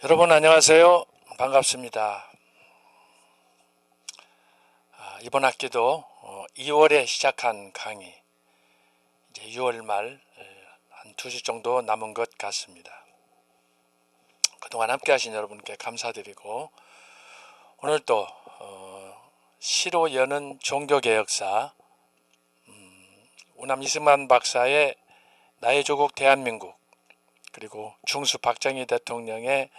여러분 안녕하세요. 반갑습니다. 이번 학기도 2월에 시작한 강의, 이제 6월 말 한 2주 정도 남은 것 같습니다. 그동안 함께 하신 여러분께 감사드리고, 오늘 또 시로 여는 종교개혁사 우남 이승만 박사의 나의 조국 대한민국, 그리고 중수 박정희 대통령의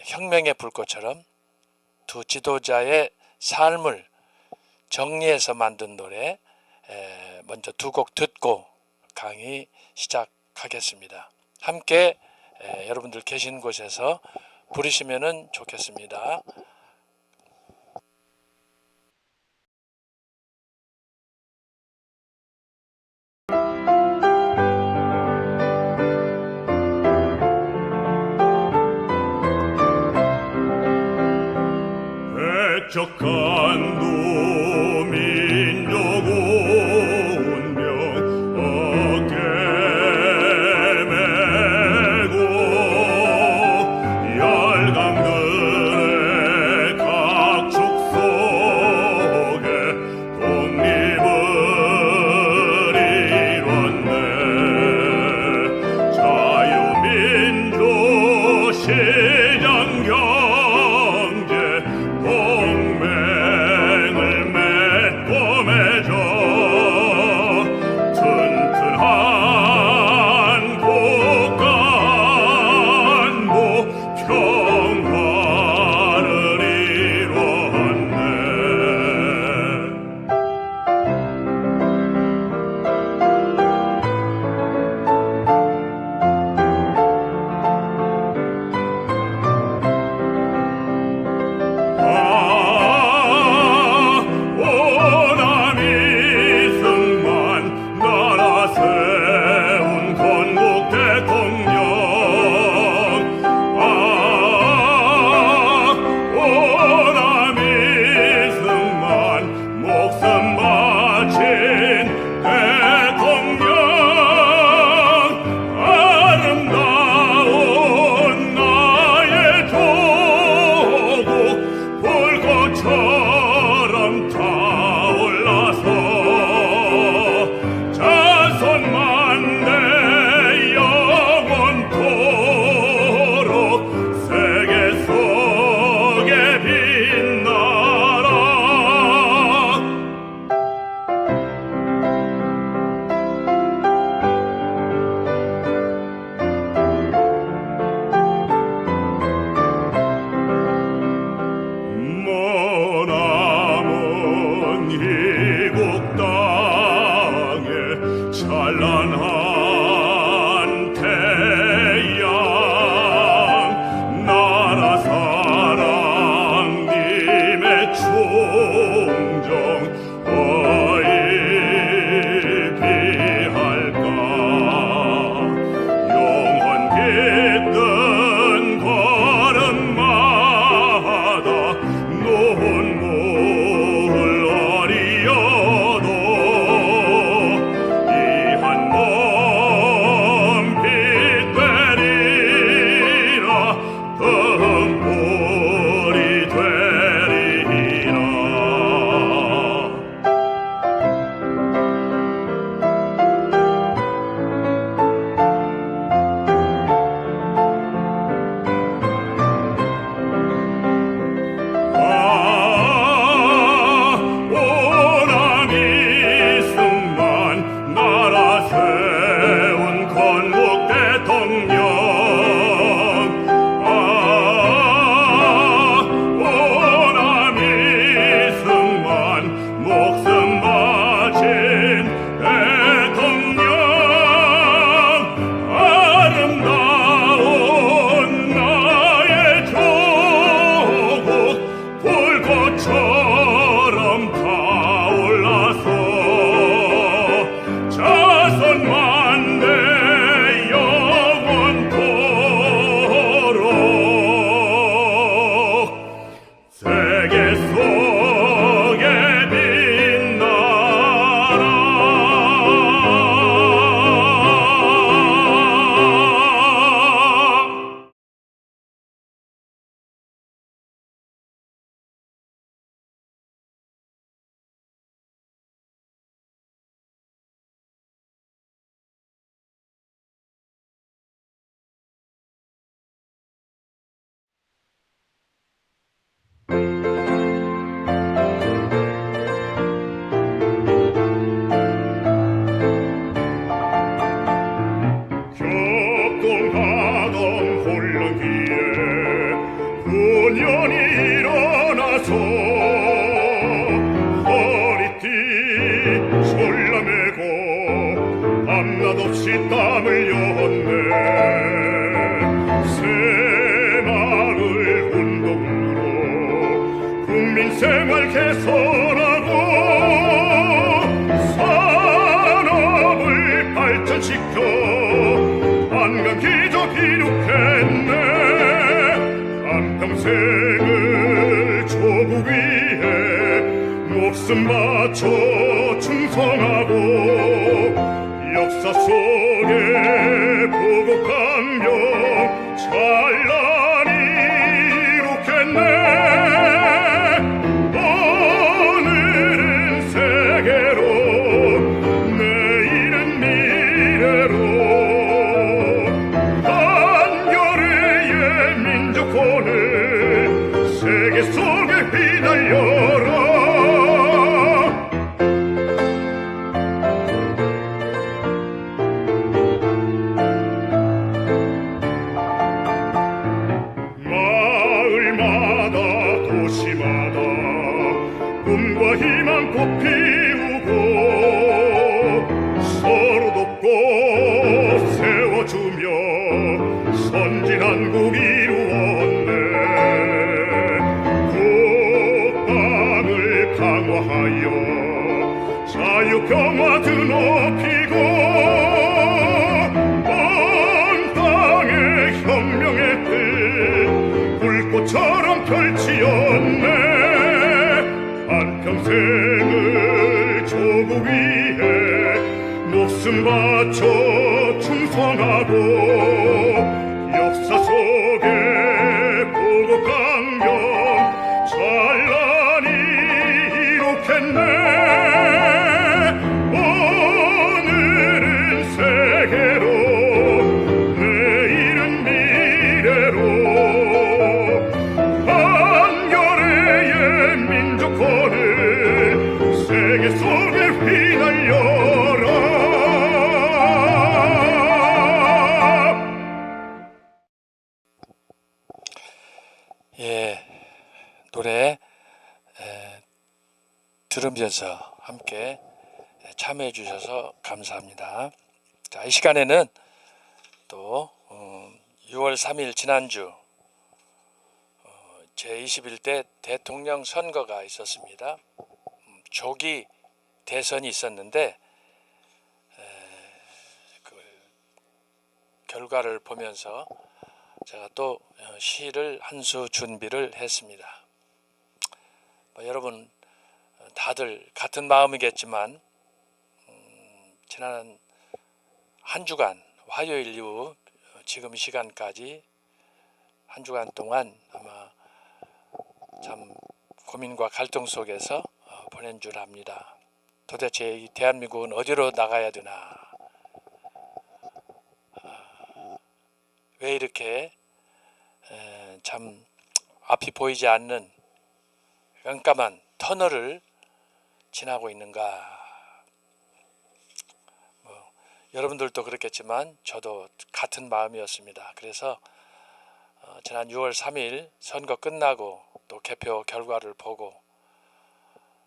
혁명의 불꽃처럼 두 지도자의 삶을 정리해서 만든 노래 먼저 두 곡 듣고 강의 시작하겠습니다. 함께 여러분들 계신 곳에서 부르시면 좋겠습니다. 백척한 도민족 운명 어깨 메고 열강들의 각축 속에 독립을 이뤘네. 자유민주 시장 경제 동맹을 맺고 맺어 튼튼한 국가 안보 평화를 이뤘네. 오남 이승만 나라 세운 건국 대통령. 오남 이승만 목숨 바친 대통령. 아름다운 나의 조국 불꽃처럼 타올라서 자손만대 영원토록 세계 속에 빛나라. 머나먼 이국 땅에 찬란한 태양, 나라 사랑 님의 충정 어이 비할까. 영원 깃든 걸음마다 눈물 어리어도 이 한 몸 땀 흘렸네. 새마을 운동으로 국민생활 개선하고 산업을 발전시켜 한강기적 이룩했네. 한평생을 조국 위해 목숨 바쳐 충성하고 역사 속에 보고 강경 찬란히 이룩했네. 오늘은 세계로 내일은 미래로 한겨레의 민족혼을 세계 속에 휘날려라. 마을마다 도시마다 꿈과 희망 꽃 피우고 서로 돕고 세워주며 선진한국 이루었네. 국방을 강화하여 자유평화 드높이고 온 땅에 혁명의 뜻 불꽃처럼 펼치었네. 한평생을 조국 위해 목숨 바쳐 충성하고 역사 속에 보고 강경 찬란히 이룩했네. 오늘은 세계로 내일은 미래로 한겨레의 민족혼을 세계 속에 휘날려라. 예, 노래 들으면서 함께 참여해 주셔서 감사합니다. 자, 이 시간에는 또 6월 3일 지난주 제21대 대통령 선거가 있었습니다. 조기 대선이 있었는데 그 결과를 보면서 제가 또 시를 한 수 준비를 했습니다. 여러분 다들 같은 마음이겠지만 지난 한 주간 화요일 이후 지금 이 시간까지 한 주간 동안 아마 참 고민과 갈등 속에서 보낸 줄 압니다. 도대체 이 대한민국은 어디로 나가야 되나? 왜 이렇게 참 앞이 보이지 않는 깜깜한 터널을 지나고 있는가? 여러분들도 그렇겠지만 저도 같은 마음이었습니다. 그래서 지난 6월 3일 선거 끝나고 또 개표 결과를 보고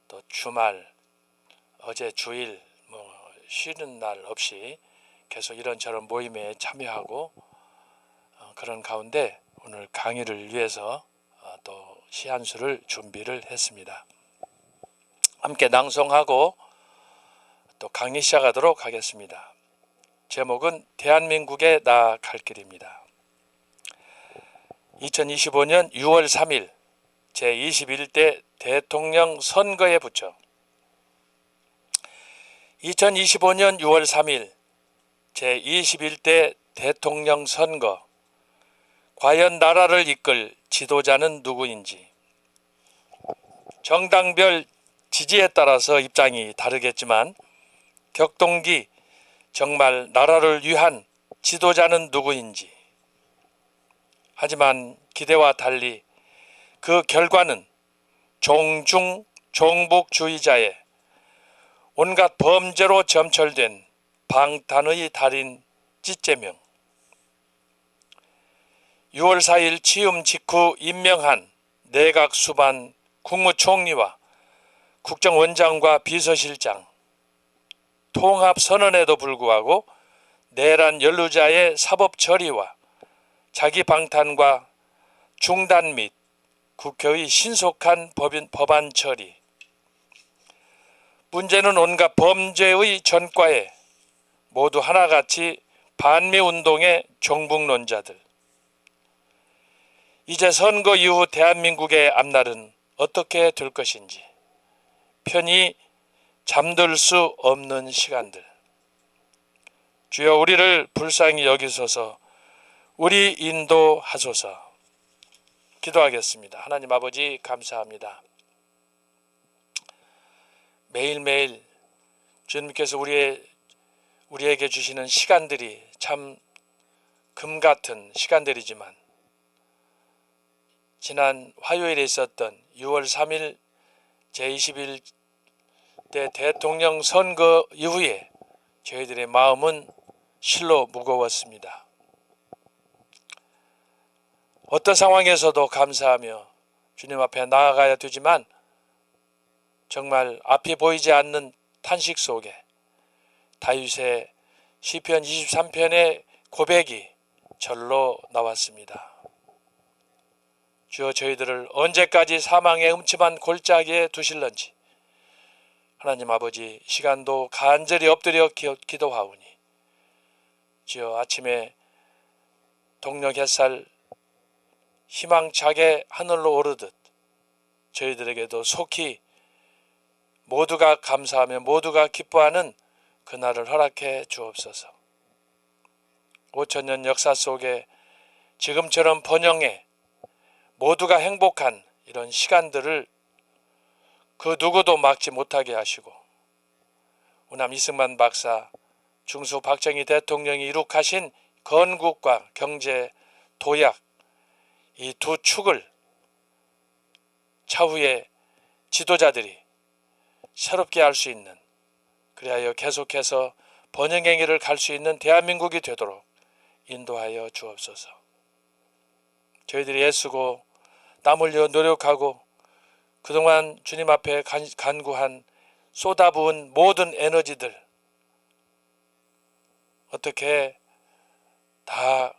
또 주말 어제 주일 쉬는 날 없이 계속 이런저런 모임에 참여하고 그런 가운데 오늘 강의를 위해서 또 시 한 수를 준비를 했습니다. 함께 낭송하고 또 강의 시작하도록 하겠습니다. 제목은 대한민국의 나아갈 길입니다. 2025년 6월 3일 제21대 대통령 선거에 붙여 2025년 6월 3일 제21대 대통령 선거 과연 나라를 이끌 지도자는 누구인지 정당별 지지에 따라서 입장이 다르겠지만 격동기 정말 나라를 위한 지도자는 누구인지 하지만 기대와 달리 그 결과는 종중 종북주의자의 온갖 범죄로 점철된 방탄의 달인 찌째명 6월 4일 취임 직후 임명한 내각 수반 국무총리와 국정원장과 비서실장 통합선언에도 불구하고 내란 연루자의 사법 처리와 자기 방탄과 중단 및 국회의 신속한 법안 처리, 문제는 온갖 범죄의 전과에 모두 하나같이 반미운동의 종북론자들. 이제 선거 이후 대한민국의 앞날은 어떻게 될 것인지 편히 잠들 수 없는 시간들. 주여 우리를 불쌍히 여기소서, 우리 인도하소서. 기도하겠습니다. 하나님 아버지 감사합니다. 매일매일 주님께서 우리에게 주시는 시간들이 참 금같은 시간들이지만 지난 화요일에 있었던 6월 3일 제21대 대통령 선거 이후에 저희들의 마음은 실로 무거웠습니다. 어떤 상황에서도 감사하며 주님 앞에 나아가야 되지만 정말 앞이 보이지 않는 탄식 속에 다윗의 시편 23편의 고백이 절로 나왔습니다. 주여 저희들을 언제까지 사망의 음침한 골짜기에 두실런지 하나님 아버지 시간도 간절히 엎드려 기도하오니 주여 아침에 동력 햇살 희망차게 하늘로 오르듯 저희들에게도 속히 모두가 감사하며 모두가 기뻐하는 그날을 허락해 주옵소서. 5천년 역사 속에 지금처럼 번영해 모두가 행복한 이런 시간들을 그 누구도 막지 못하게 하시고 우남 이승만 박사, 중수 박정희 대통령이 이룩하신 건국과 경제, 도약 이 두 축을 차후에 지도자들이 새롭게 할 수 있는, 그리하여 계속해서 번영행위를 갈 수 있는 대한민국이 되도록 인도하여 주옵소서. 저희들이 애쓰고 땀 흘려 노력하고 그동안 주님 앞에 간구한 쏟아부은 모든 에너지들 어떻게 다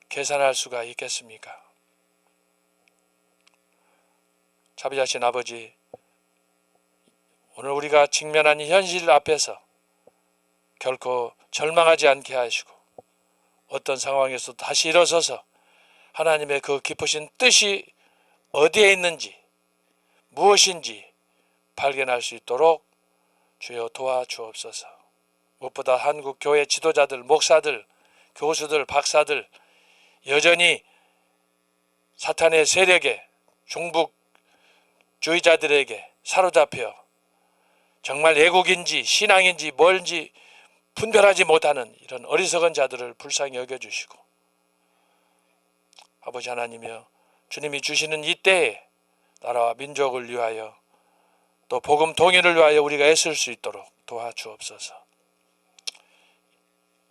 계산할 수가 있겠습니까? 자비하신 아버지, 오늘 우리가 직면한 이 현실 앞에서 결코 절망하지 않게 하시고 어떤 상황에서 다시 일어서서 하나님의 그 깊으신 뜻이 어디에 있는지 무엇인지 발견할 수 있도록 주여 도와주옵소서. 무엇보다 한국 교회 지도자들, 목사들, 교수들, 박사들 여전히 사탄의 세력에 중북주의자들에게 사로잡혀 정말 애국인지 신앙인지 뭘지 분별하지 못하는 이런 어리석은 자들을 불쌍히 여겨주시고 아버지 하나님이여 주님이 주시는 이 때에 나라와 민족을 위하여 또 복음 통일을 위하여 우리가 애쓸 수 있도록 도와주옵소서.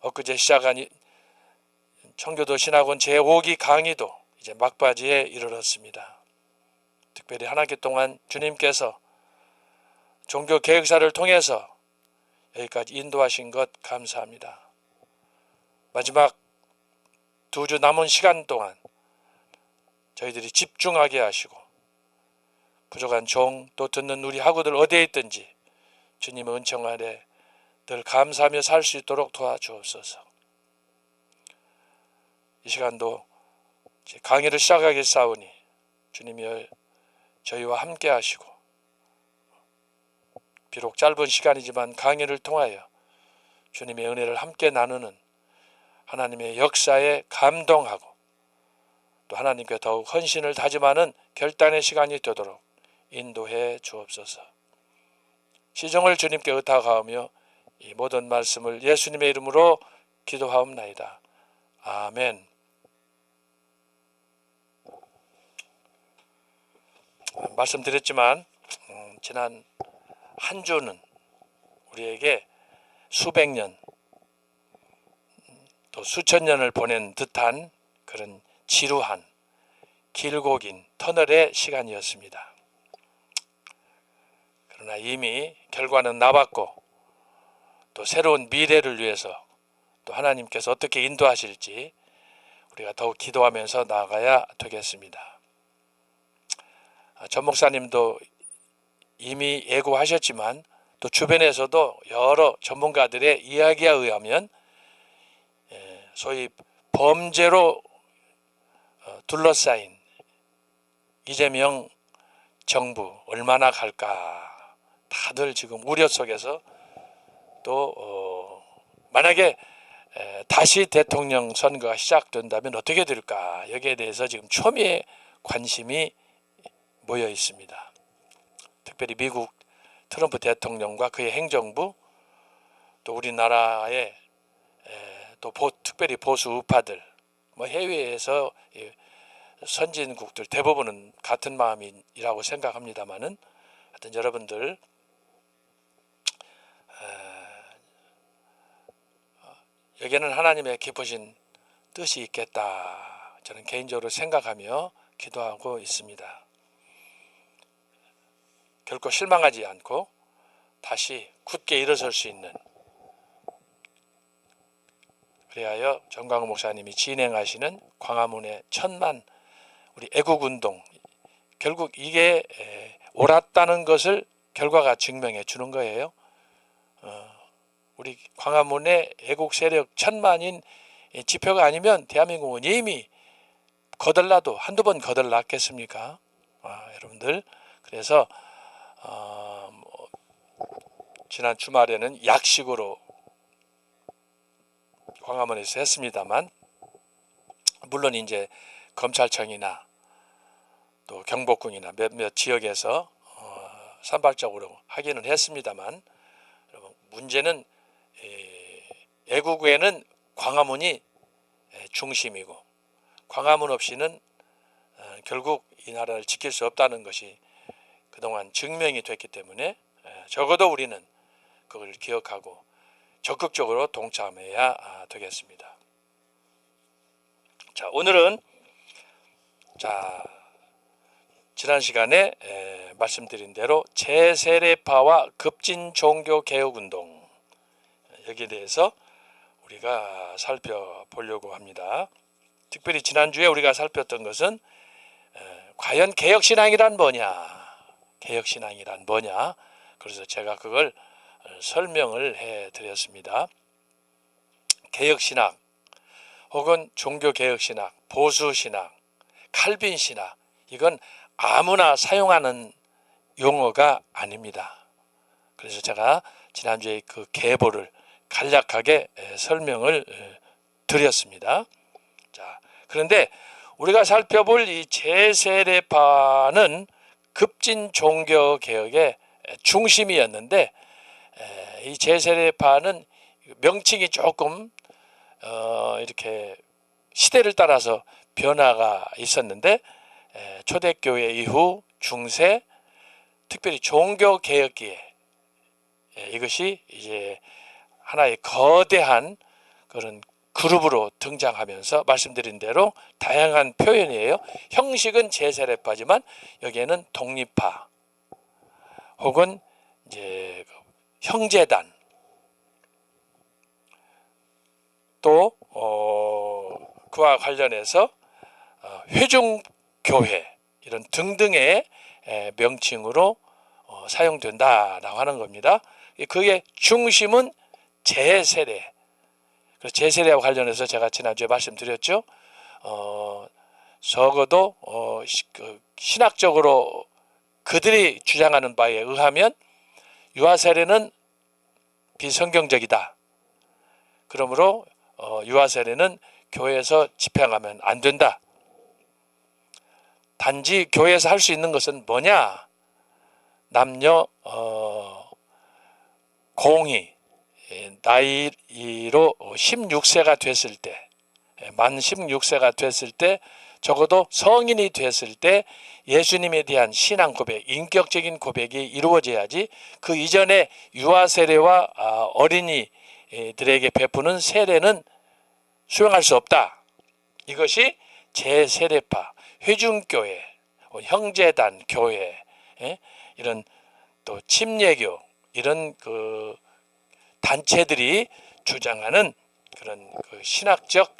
엊그제 시작한 청교도 신학원 제5기 강의도 이제 막바지에 이르렀습니다. 특별히 한 학기 동안 주님께서 종교 개혁사를 통해서 여기까지 인도하신 것 감사합니다. 마지막 2주 남은 시간 동안 저희들이 집중하게 하시고 부족한 종 또 듣는 우리 학우들 어디에 있든지 주님의 은총 아래 늘 감사하며 살 수 있도록 도와주옵소서. 이 시간도 강의를 시작하겠사오니 주님이 저희와 함께 하시고 비록 짧은 시간이지만 강의를 통하여 주님의 은혜를 함께 나누는 하나님의 역사에 감동하고 또 하나님께 더욱 헌신을 다짐하는 결단의 시간이 되도록 인도해 주옵소서. 시정을 주님께 의탁하오며 이 모든 말씀을 예수님의 이름으로 기도하옵나이다. 아멘. 말씀드렸지만 지난 한 주는 우리에게 수백 년 또 수천 년을 보낸 듯한 그런 지루한 길고 긴 터널의 시간이었습니다. 그러나 이미 결과는 나왔고 또 새로운 미래를 위해서 또 하나님께서 어떻게 인도하실지 우리가 더욱 기도하면서 나아가야 되겠습니다. 전 목사님도 이미 예고하셨지만 또 주변에서도 여러 전문가들의 이야기에 의하면 소위 범죄로 둘러싸인 이재명 정부 얼마나 갈까, 다들 지금 우려 속에서 또 만약에 다시 대통령 선거가 시작된다면 어떻게 될까, 여기에 대해서 지금 초미의 관심이 모여 있습니다. 특별히 미국 트럼프 대통령과 그의 행정부, 또 우리나라의 또 특별히 보수 우파들, 뭐 해외에서 선진국들 대부분은 같은 마음이라고 생각합니다만은, 하여튼 여러분들 여기에는 하나님의 깊으신 뜻이 있겠다, 저는 개인적으로 생각하며 기도하고 있습니다. 결코 실망하지 않고 다시 굳게 일어설 수 있는, 그리하여 정광훈 목사님이 진행하시는 광화문의 1000만 우리 애국운동, 결국 이게 옳았다는 것을 결과가 증명해 주는 거예요. 우리 광화문의 애국 세력 1000만인 지표가 아니면 대한민국은 이미 거덜나도 한두 번 거덜났겠습니까? 여러분들, 그래서 지난 주말에는 약식으로 광화문에서 했습니다만, 물론 이제 검찰청이나 또 경복궁이나 몇몇 지역에서 산발적으로 하기는 했습니다만, 여러분, 문제는 애국에는 광화문이 중심이고, 광화문 없이는 결국 이 나라를 지킬 수 없다는 것이 그동안 증명이 됐기 때문에 적어도 우리는 그걸 기억하고 적극적으로 동참해야 되겠습니다. 자, 오늘은 지난 시간에 말씀드린 대로 제세례파와 급진 종교 개혁 운동, 여기에 대해서 우리가 살펴보려고 합니다. 특별히 지난주에 우리가 살폈던 것은 과연 개혁신앙이란 뭐냐, 개혁신앙이란 뭐냐, 그래서 제가 그걸 설명을 해드렸습니다. 개혁신학 혹은 종교개혁신학, 보수신학, 칼빈신학, 이건 아무나 사용하는 용어가 아닙니다. 그래서 제가 지난주에 그 계보를 간략하게 설명을 드렸습니다. 자, 그런데 우리가 살펴볼 이 제세례파는 급진 종교개혁의 중심이었는데, 이 제세례파는 명칭이 조금 이렇게 시대를 따라서 변화가 있었는데, 초대교회 이후 중세, 특별히 종교개혁기에 이것이 이제 하나의 거대한 그런 그룹으로 등장하면서 말씀드린 대로 다양한 표현이에요. 형식은 제세례파지만 여기에는 독립파 혹은 이제 형제단, 또 그와 관련해서 회중교회, 이런 등등의 명칭으로 사용된다라고 하는 겁니다. 그의 중심은 제세례. 그래서 제세례와 관련해서 제가 지난주에 말씀드렸죠. 적어도 신학적으로 그들이 주장하는 바에 의하면 유아세례는 비성경적이다. 그러므로 유아세례는 교회에서 집행하면 안 된다. 단지 교회에서 할 수 있는 것은 뭐냐? 남녀 공히 나이로 16세가 됐을 때, 만 16세가 됐을 때, 적어도 성인이 됐을 때 예수님에 대한 신앙 고백, 인격적인 고백이 이루어져야지 그 이전에 유아 세례와 어린이들에게 베푸는 세례는 수용할 수 없다. 이것이 제세례파, 회중교회, 형제단 교회, 이런 또 침례교, 이런 그 단체들이 주장하는 그런 그 신학적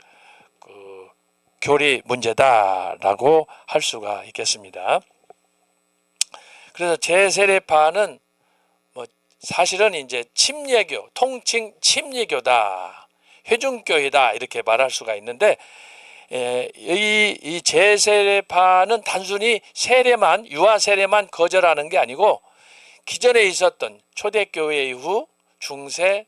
그 교리 문제다라고 할 수가 있겠습니다. 그래서 제세례파는 뭐 사실은 이제 침례교, 통칭 침례교다, 회중교회다 이렇게 말할 수가 있는데, 이 제세례파는 단순히 세례만, 유아 세례만 거절하는 게 아니고 기존에 있었던 초대교회 이후 중세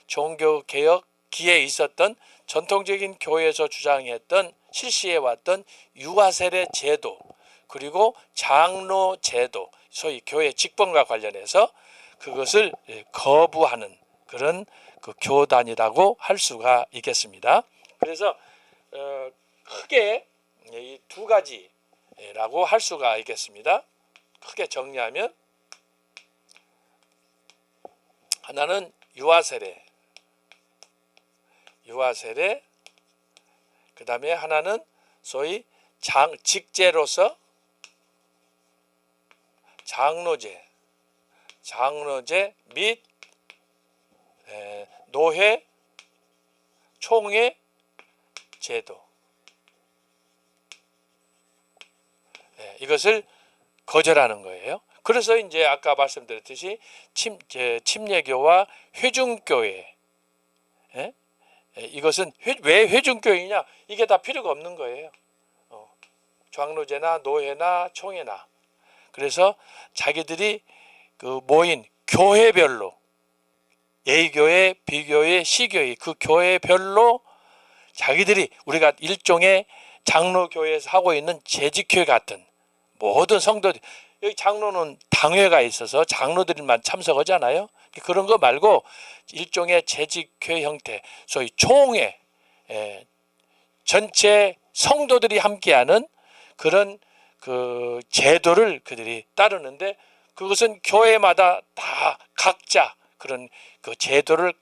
종교개혁기에 있었던 전통적인 교회에서 주장했던 실시해왔던 유아세례 제도, 그리고 장로 제도, 소위 교회 직분과 관련해서 그것을 거부하는 그런 그 교단이라고 할 수가 있겠습니다. 그래서 크게 이 두 가지라고 할 수가 있겠습니다. 크게 정리하면 하나는 유아세례, 그 다음에 하나는 소위 직제로서 장로제 및 노회, 총회 제도, 이것을 거절하는 거예요. 그래서 이제 아까 말씀드렸듯이 침례교와 회중교회, 이것은 왜 회중교회냐? 이게 다 필요가 없는 거예요. 장로제나 노회나 총회나. 그래서 자기들이 그 모인 교회별로, A교회, B교회, C교회, 그 교회별로 자기들이 우리가 일종의 장로교회에서 하고 있는 재직회 같은 모든 성도들, 여기 장로는 당회가 있어서 장로들만 참석하잖아요. 그런 거 말고 일종의 재직회 형태, 소위 총회, 전체 성도들이 함께하는 그런 그 제도를 그들이 따르는데, 그것은 교회마다 다 각자 그런 그 제도를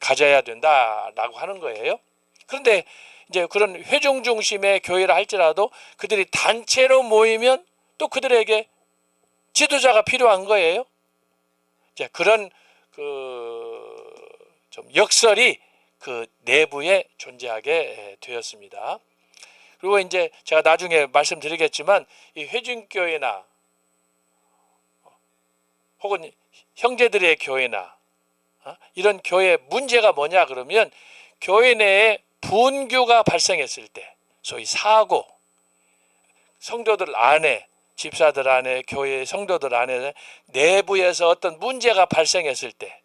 가져야 된다라고 하는 거예요. 그런데 이제 그런 회중 중심의 교회를 할지라도 그들이 단체로 모이면 또 그들에게 지도자가 필요한 거예요. 이제 그런 그 좀 역설이 그 내부에 존재하게 되었습니다. 그리고 이제 제가 나중에 말씀드리겠지만 이 회중교회나 혹은 형제들의 교회나 이런 교회 문제가 뭐냐 그러면, 교회 내에 분규가 발생했을 때, 소위 사고, 성도들 안에, 집사들 안에, 교회 성도들 안에 내부에서 어떤 문제가 발생했을 때,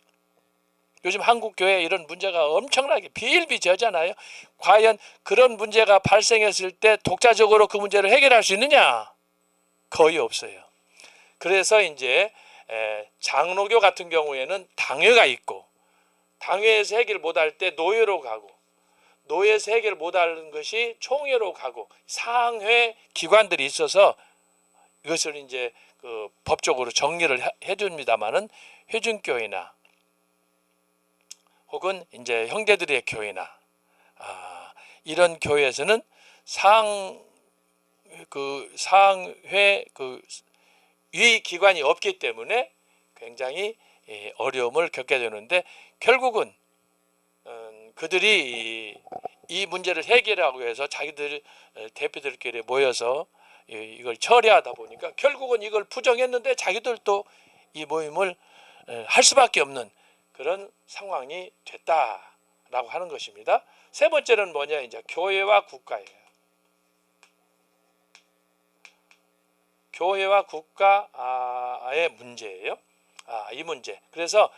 요즘 한국 교회에 이런 문제가 엄청나게 비일비재하잖아요. 과연 그런 문제가 발생했을 때 독자적으로 그 문제를 해결할 수 있느냐? 거의 없어요. 그래서 이제 장로교 같은 경우에는 당회가 있고, 당회에서 해결 못할 때 노예로 가고, 노예에서 해결 못하는 것이 총회로 가고, 상회 기관들이 있어서 이것을 이제 그 법적으로 정리를 해줍니다만은, 회중교회나 혹은 이제 형제들의 교회나 이런 교회에서는 상회 위 기관이 없기 때문에 굉장히 어려움을 겪게 되는데, 결국은 그들이 이 문제를 해결하기 위해서 자기들 대표들끼리 모여서 이걸 처리하다 보니까 결국은 이걸 부정했는데 자기들도 이 모임을 할 수밖에 없는 그런 상황이 됐다라고 하는 것입니다. 세 번째는 뭐냐? 이제 교회와 국가예요. 교회와 국가의 문제예요. 이 문제. 그래서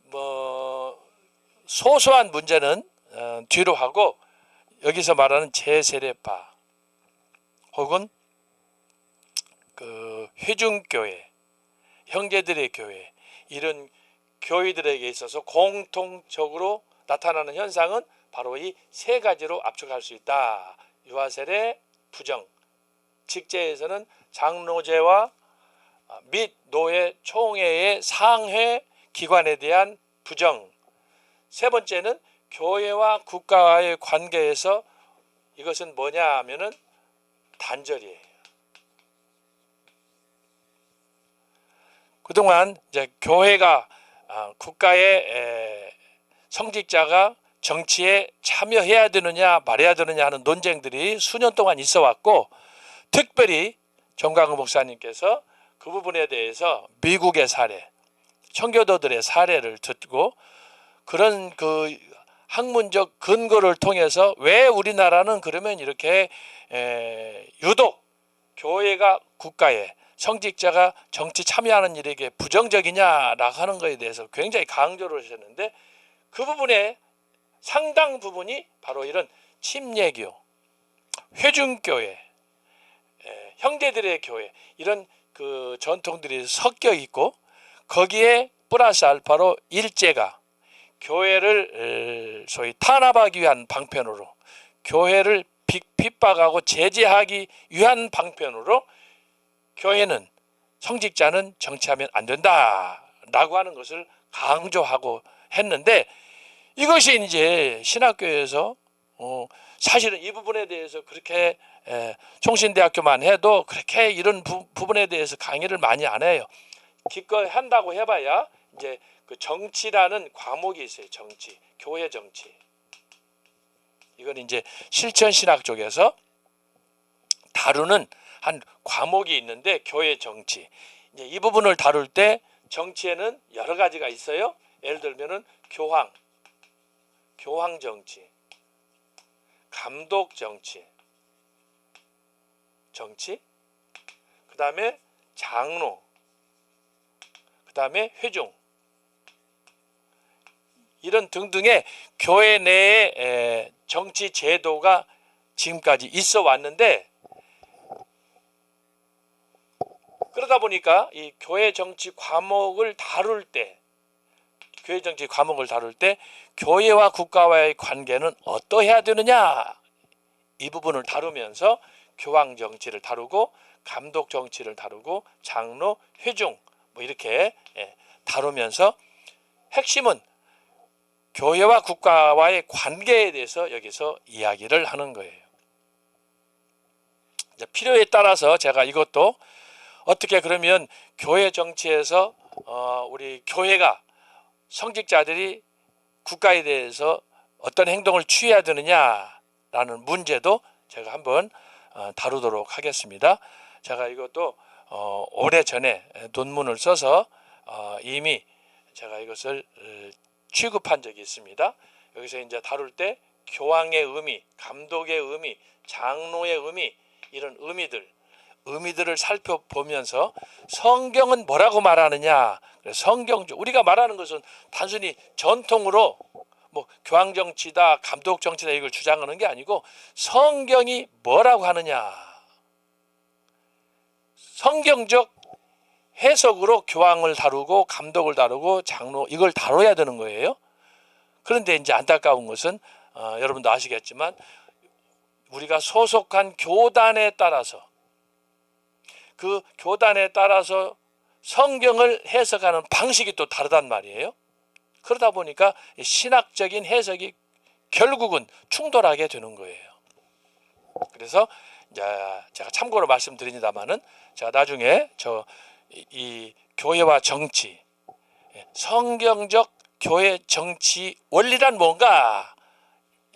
뭐 소소한 문제는 뒤로 하고, 여기서 말하는 제세례파 혹은 그 회중교회, 형제들의 교회, 이런 교회들에게 있어서 공통적으로 나타나는 현상은 바로 이 세 가지로 압축할 수 있다. 유아세례 부정, 직제에서는 장로제와 및 노회 총회의 상회 기관에 대한 부정, 세 번째는 교회와 국가와의 관계에서 이것은 뭐냐 하면은 단절이에요. 그동안 이제 교회가 국가의 성직자가 정치에 참여해야 되느냐 말해야 되느냐 하는 논쟁들이 수년 동안 있어 왔고, 특별히 정광훈 목사님께서 그 부분에 대해서 미국의 사례, 청교도들의 사례를 듣고 그런 그 학문적 근거를 통해서 왜 우리나라는 그러면 이렇게 유독 교회가 국가에 성직자가 정치 참여하는 일에게 부정적이냐라고 하는 것에 대해서 굉장히 강조를 하셨는데, 그 부분에 상당 부분이 바로 이런 침례교, 회중교회, 형제들의 교회, 이런 그 전통들이 섞여 있고, 거기에 플러스 알파로 일제가 교회를 소위 탄압하기 위한 방편으로, 교회를 핍박하고 제재하기 위한 방편으로 교회는, 성직자는 정치하면 안 된다라고 하는 것을 강조하고 했는데, 이것이 이제 신학교에서 사실은 이 부분에 대해서 그렇게 총신대학교만 해도 그렇게 이런 부분에 대해서 강의를 많이 안 해요. 기껏 한다고 해봐야 이제 그 정치라는 과목이 있어요. 정치, 교회 정치. 이건 이제 실천 신학 쪽에서 다루는 한 과목이 있는데, 교회 정치. 이제 이 부분을 다룰 때 정치에는 여러 가지가 있어요. 예를 들면은 교황 정치, 감독 정치, 그 다음에 장로, 그 다음에 회중, 이런 등등의 교회 내에 정치 제도가 지금까지 있어 왔는데, 그러다 보니까 이 교회 정치 과목을 다룰 때 교회와 국가와의 관계는 어떠해야 되느냐, 이 부분을 다루면서 교황 정치를 다루고 감독 정치를 다루고 장로, 회중 뭐 이렇게 다루면서, 핵심은 교회와 국가와의 관계에 대해서 여기서 이야기를 하는 거예요. 이제 필요에 따라서 제가 이것도 어떻게 그러면 교회 정치에서 우리 교회가, 성직자들이 국가에 대해서 어떤 행동을 취해야 되느냐라는 문제도 제가 한번 다루도록 하겠습니다. 제가 이것도 오래전에 논문을 써서 이미 제가 이것을 취급한 적이 있습니다. 여기서 이제 다룰 때 교황의 의미, 감독의 의미, 장로의 의미, 이런 의미들을 살펴보면서 성경은 뭐라고 말하느냐. 성경적, 우리가 말하는 것은 단순히 전통으로 뭐 교황 정치다, 감독 정치다 이걸 주장하는 게 아니고, 성경이 뭐라고 하느냐, 성경적 해석으로 교황을 다루고 감독을 다루고 장로, 이걸 다뤄야 되는 거예요. 그런데 이제 안타까운 것은 여러분도 아시겠지만, 우리가 소속한 교단에 따라서, 그 교단에 따라서 성경을 해석하는 방식이 또 다르단 말이에요. 그러다 보니까 신학적인 해석이 결국은 충돌하게 되는 거예요. 그래서 제가 참고로 말씀드립니다만은, 제가 나중에 이 교회와 정치, 성경적 교회 정치 원리란 뭔가,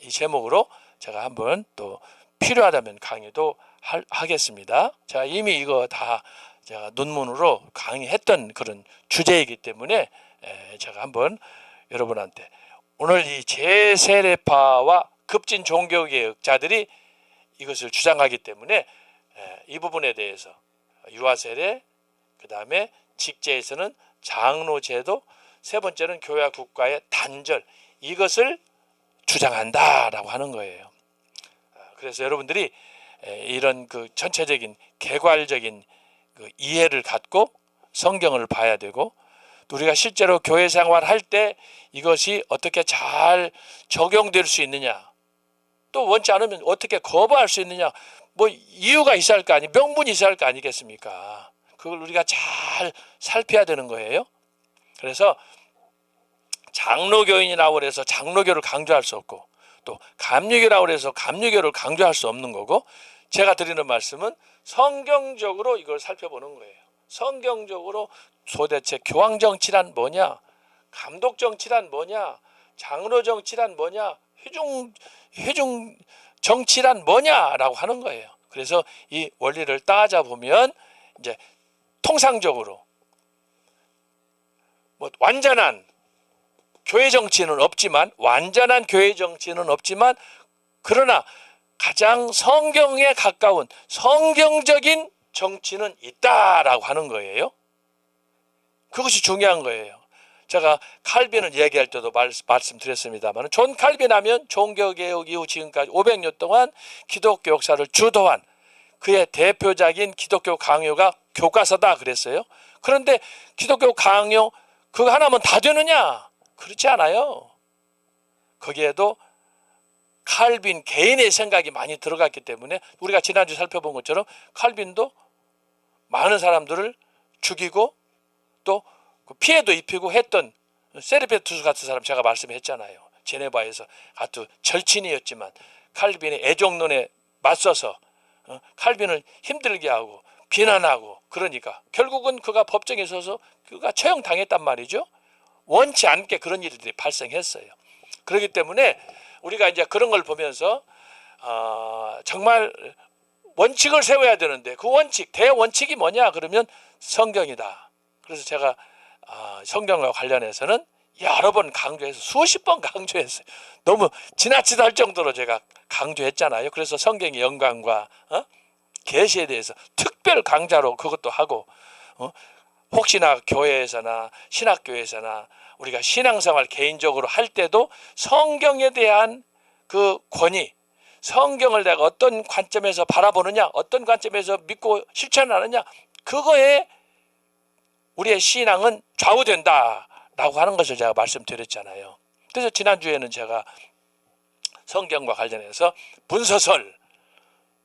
이 제목으로 제가 한번 또 필요하다면 강의도 하겠습니다. 제가 이미 이거 다 제가 논문으로 강의했던 그런 주제이기 때문에 제가 한번 여러분한테, 오늘 이 제세례파와 급진 종교개혁자들이 이것을 주장하기 때문에 이 부분에 대해서 유아세례, 그 다음에 직제에서는 장로제도, 세 번째는 교회와 국가의 단절, 이것을 주장한다라고 하는 거예요. 그래서 여러분들이 이런 그 전체적인 개괄적인 그 이해를 갖고 성경을 봐야 되고, 또 우리가 실제로 교회 생활할 때 이것이 어떻게 잘 적용될 수 있느냐, 또 원치 않으면 어떻게 거부할 수 있느냐, 뭐 이유가 있어야 할 거 아니, 명분이 있어야 할 거 아니겠습니까? 그걸 우리가 잘 살펴야 되는 거예요. 그래서 장로교인이라고 해서 장로교를 강조할 수 없고, 또 감리교라고 해서 감리교를 강조할 수 없는 거고, 제가 드리는 말씀은 성경적으로 이걸 살펴보는 거예요. 성경적으로 도대체 교황 정치란 뭐냐, 감독 정치란 뭐냐, 장로 정치란 뭐냐? 회중 정치란 뭐냐라고 하는 거예요. 그래서 이 원리를 따져 보면 이제 통상적으로 뭐 완전한 교회 정치는 없지만 그러나 가장 성경에 가까운 성경적인 정치는 있다라고 하는 거예요. 그것이 중요한 거예요. 제가 칼빈을 얘기할 때도 말씀드렸습니다만 존 칼빈 하면 종교개혁 이후 지금까지 500년 동안 기독교 역사를 주도한 그의 대표작인 기독교 강요가 교과서다 그랬어요. 그런데 기독교 강요 그거 하나면 다 되느냐? 그렇지 않아요. 거기에도 칼빈 개인의 생각이 많이 들어갔기 때문에 우리가 지난주 살펴본 것처럼 칼빈도 많은 사람들을 죽이고 또 피해도 입히고 했던 세르베투스 같은 사람 제가 말씀했잖아요. 제네바에서 아주 절친이었지만 칼빈의 애종론에 맞서서 칼빈을 힘들게 하고 비난하고 그러니까 결국은 그가 법정에 서서 그가 처형당했단 말이죠. 원치 않게 그런 일들이 발생했어요. 그렇기 때문에 우리가 이제 그런 걸 보면서 정말 원칙을 세워야 되는데 그 원칙, 대원칙이 뭐냐 그러면 성경이다. 그래서 제가 성경과 관련해서는 여러 번 강조해서 수십 번 강조했어요. 너무 지나치다 할 정도로 제가 강조했잖아요. 그래서 성경의 영광과 계시에 대해서 특별 강좌로 그것도 하고 혹시나 교회에서나 신학교에서나 우리가 신앙생활 개인적으로 할 때도 성경에 대한 그 권위, 성경을 내가 어떤 관점에서 바라보느냐, 어떤 관점에서 믿고 실천하느냐, 그거에 우리의 신앙은 좌우된다라고 하는 것을 제가 말씀드렸잖아요. 그래서 지난주에는 제가 성경과 관련해서 문서설,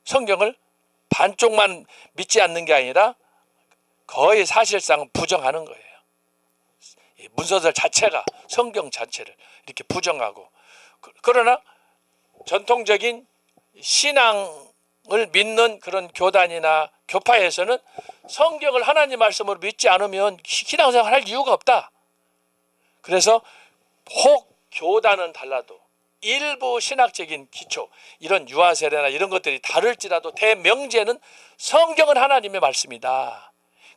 성경을 반쪽만 믿지 않는 게 아니라 거의 사실상 부정하는 거예요. 문서설 자체가 성경 자체를 이렇게 부정하고 그러나 전통적인 신앙을 믿는 그런 교단이나 교파에서는 성경을 하나님 말씀으로 믿지 않으면 신앙생활 할 이유가 없다. 그래서 혹 교단은 달라도 일부 신학적인 기초 이런 유아세례나 이런 것들이 다를지라도 대명제는 성경은 하나님의 말씀이다.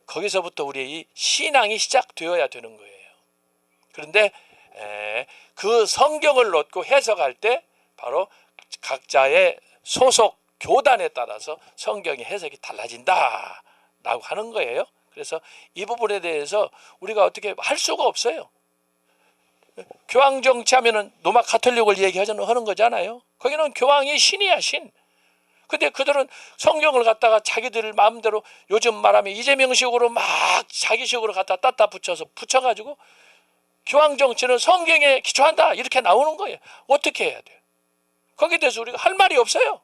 거기서부터 우리의 이 신앙이 시작되어야 되는 거예요. 그런데 그 성경을 놓고 해석할 때 바로 각자의 소속 교단에 따라서 성경의 해석이 달라진다라고 하는 거예요. 그래서 이 부분에 대해서 우리가 어떻게 할 수가 없어요. 교황 정치하면은 로마 가톨릭을 얘기하는 거잖아요. 거기는 교황이 신이야, 신. 근데 그들은 성경을 갖다가 자기들 마음대로 요즘 말하면 이재명식으로 막 자기식으로 갖다 붙여가지고 교황 정치는 성경에 기초한다 이렇게 나오는 거예요. 어떻게 해야 돼요? 거기에 대해서 우리가 할 말이 없어요.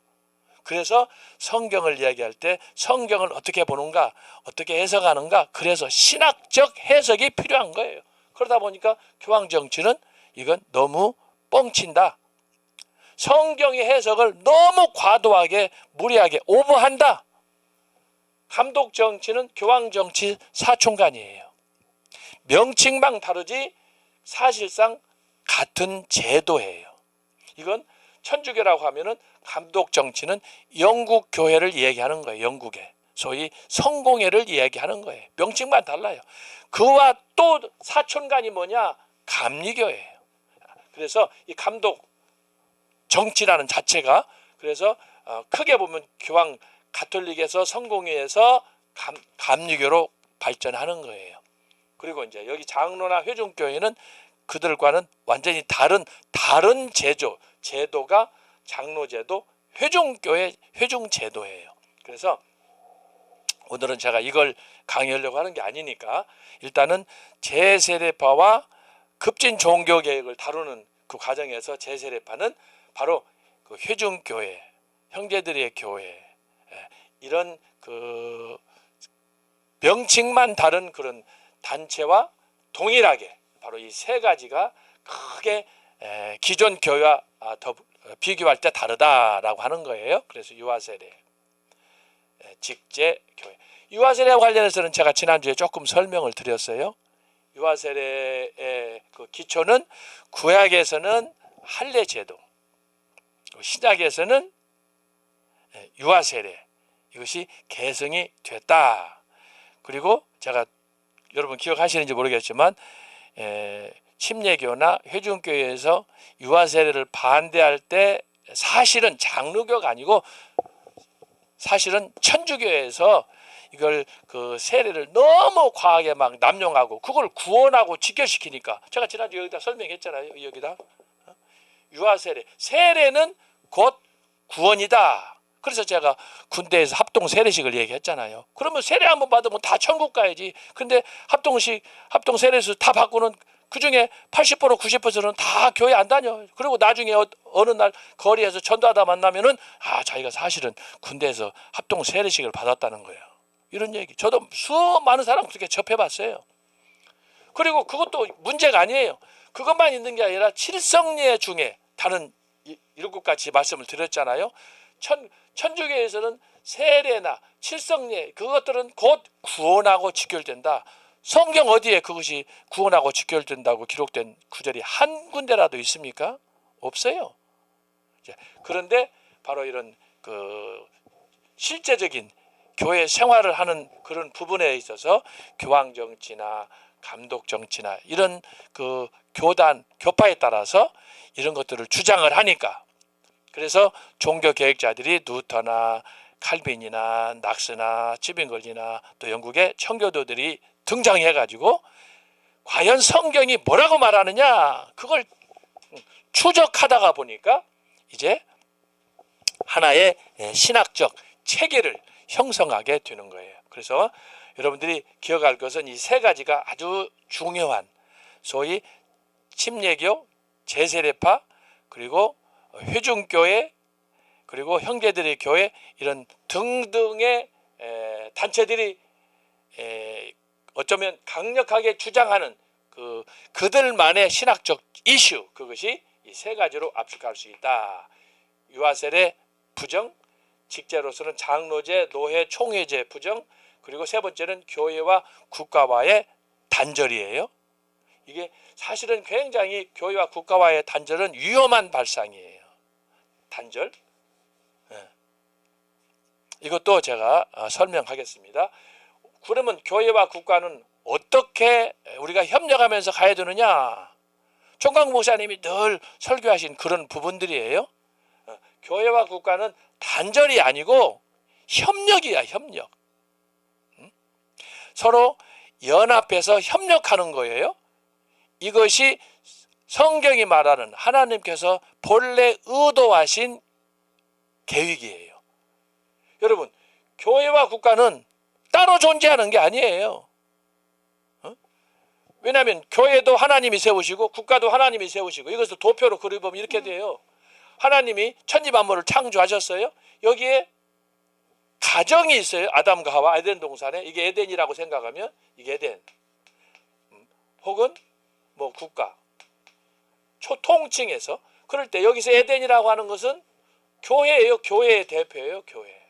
그래서 성경을 이야기할 때 성경을 어떻게 보는가, 어떻게 해석하는가, 그래서 신학적 해석이 필요한 거예요. 그러다 보니까 교황 정치는 이건 너무 뻥친다. 성경의 해석을 너무 과도하게 무리하게 오버한다. 감독 정치는 교황 정치 사촌간이에요. 명칭만 다르지 사실상 같은 제도예요. 이건 천주교라고 하면은 감독 정치는 영국 교회를 이야기하는 거예요. 영국의 소위 성공회를 이야기하는 거예요. 명칭만 달라요. 그와 또 사촌간이 뭐냐? 감리교예요. 그래서 이 감독 정치라는 자체가 그래서 크게 보면 교황 가톨릭에서 성공회에서 감리교로 발전하는 거예요. 그리고 이제 여기 장로나 회중교회는 그들과는 완전히 다른 제도가 장로제도, 회중교회 회중제도예요. 그래서 오늘은 제가 이걸 강의하려고 하는 게 아니니까 일단은 제세례파와 급진 종교개혁을 다루는 그 과정에서 제세례파는 바로 그 회중교회, 형제들의 교회, 이런 그 명칭만 다른 그런 단체와 동일하게 바로 이 세 가지가 크게 기존 교회와 비교할 때 다르다라고 하는 거예요. 그래서 유아세례, 직제교회. 유아세례와 관련해서는 제가 지난주에 조금 설명을 드렸어요. 유아 세례의 그 기초는 구약에서는 할례 제도, 신약에서는 유아 세례, 이것이 개성이 됐다. 그리고 제가 여러분 기억하시는지 모르겠지만 침례교나 회중교회에서 유아 세례를 반대할 때 사실은 장로교가 아니고 사실은 천주교에서 이걸 그 세례를 너무 과하게 막 남용하고 그걸 구원하고 직결시키니까 제가 지난주 여기다 설명했잖아요. 여기다 유아 세례는 곧 구원이다. 그래서 제가 군대에서 합동 세례식을 얘기했잖아요. 그러면 세례 한번 받으면 다 천국 가야지. 근데 합동 세례수 다 받고는 그중에 80% 90%는 다 교회 안 다녀. 그리고 나중에 어느 날 거리에서 전도하다 만나면은 자기가 사실은 군대에서 합동 세례식을 받았다는 거예요. 이런 얘기. 저도 수많은 사람 그렇게 접해봤어요. 그리고 그것도 문제가 아니에요. 그것만 있는 게 아니라 칠성례 중에 다른 7가지 말씀을 드렸잖아요. 천주교에서는 세례나 칠성례 그것들은 곧 구원하고 직결된다. 성경 어디에 그것이 구원하고 직결된다고 기록된 구절이 한 군데라도 있습니까? 없어요. 그런데 바로 이런 그 실제적인 교회 생활을 하는 그런 부분에 있어서 교황 정치나 감독 정치나 이런 그 교파에 따라서 이런 것들을 주장을 하니까 그래서 종교 개혁자들이 누터나 칼빈이나 낙스나 찌빙걸리나 또 영국의 청교도들이 등장해가지고 과연 성경이 뭐라고 말하느냐 그걸 추적하다가 보니까 이제 하나의 신학적 체계를 형성하게 되는 거예요. 그래서 여러분들이 기억할 것은 이 3가지가 아주 중요한 소위 침례교, 제세례파 그리고 회중교회 그리고 형제들의 교회 이런 등등의 단체들이 어쩌면 강력하게 주장하는 그들만의 신학적 이슈 그것이 이 3가지로 압축할 수 있다. 유아세례 부정, 직제로서는 장로제, 노회, 총회제 부정 그리고 3번째는 교회와 국가와의 단절이에요. 이게 사실은 굉장히 교회와 국가와의 단절은 위험한 발상이에요. 단절. 이것도 제가 설명하겠습니다. 그러면 교회와 국가는 어떻게 우리가 협력하면서 가야 되느냐? 총각 목사님이 늘 설교하신 그런 부분들이에요. 교회와 국가는 단절이 아니고 협력이야, 협력. 서로 연합해서 협력하는 거예요. 이것이 성경이 말하는 하나님께서 본래 의도하신 계획이에요. 여러분, 교회와 국가는 따로 존재하는 게 아니에요. 왜냐하면 교회도 하나님이 세우시고 국가도 하나님이 세우시고 이것을 도표로 그려보면 이렇게 돼요. 하나님이 천지만물을 창조하셨어요. 여기에 가정이 있어요. 아담과 하와 에덴 동산에. 이게 에덴이라고 생각하면 이게 에덴. 혹은 뭐 국가. 초통칭해서 그럴 때 여기서 에덴이라고 하는 것은 교회예요. 교회의 대표예요. 교회.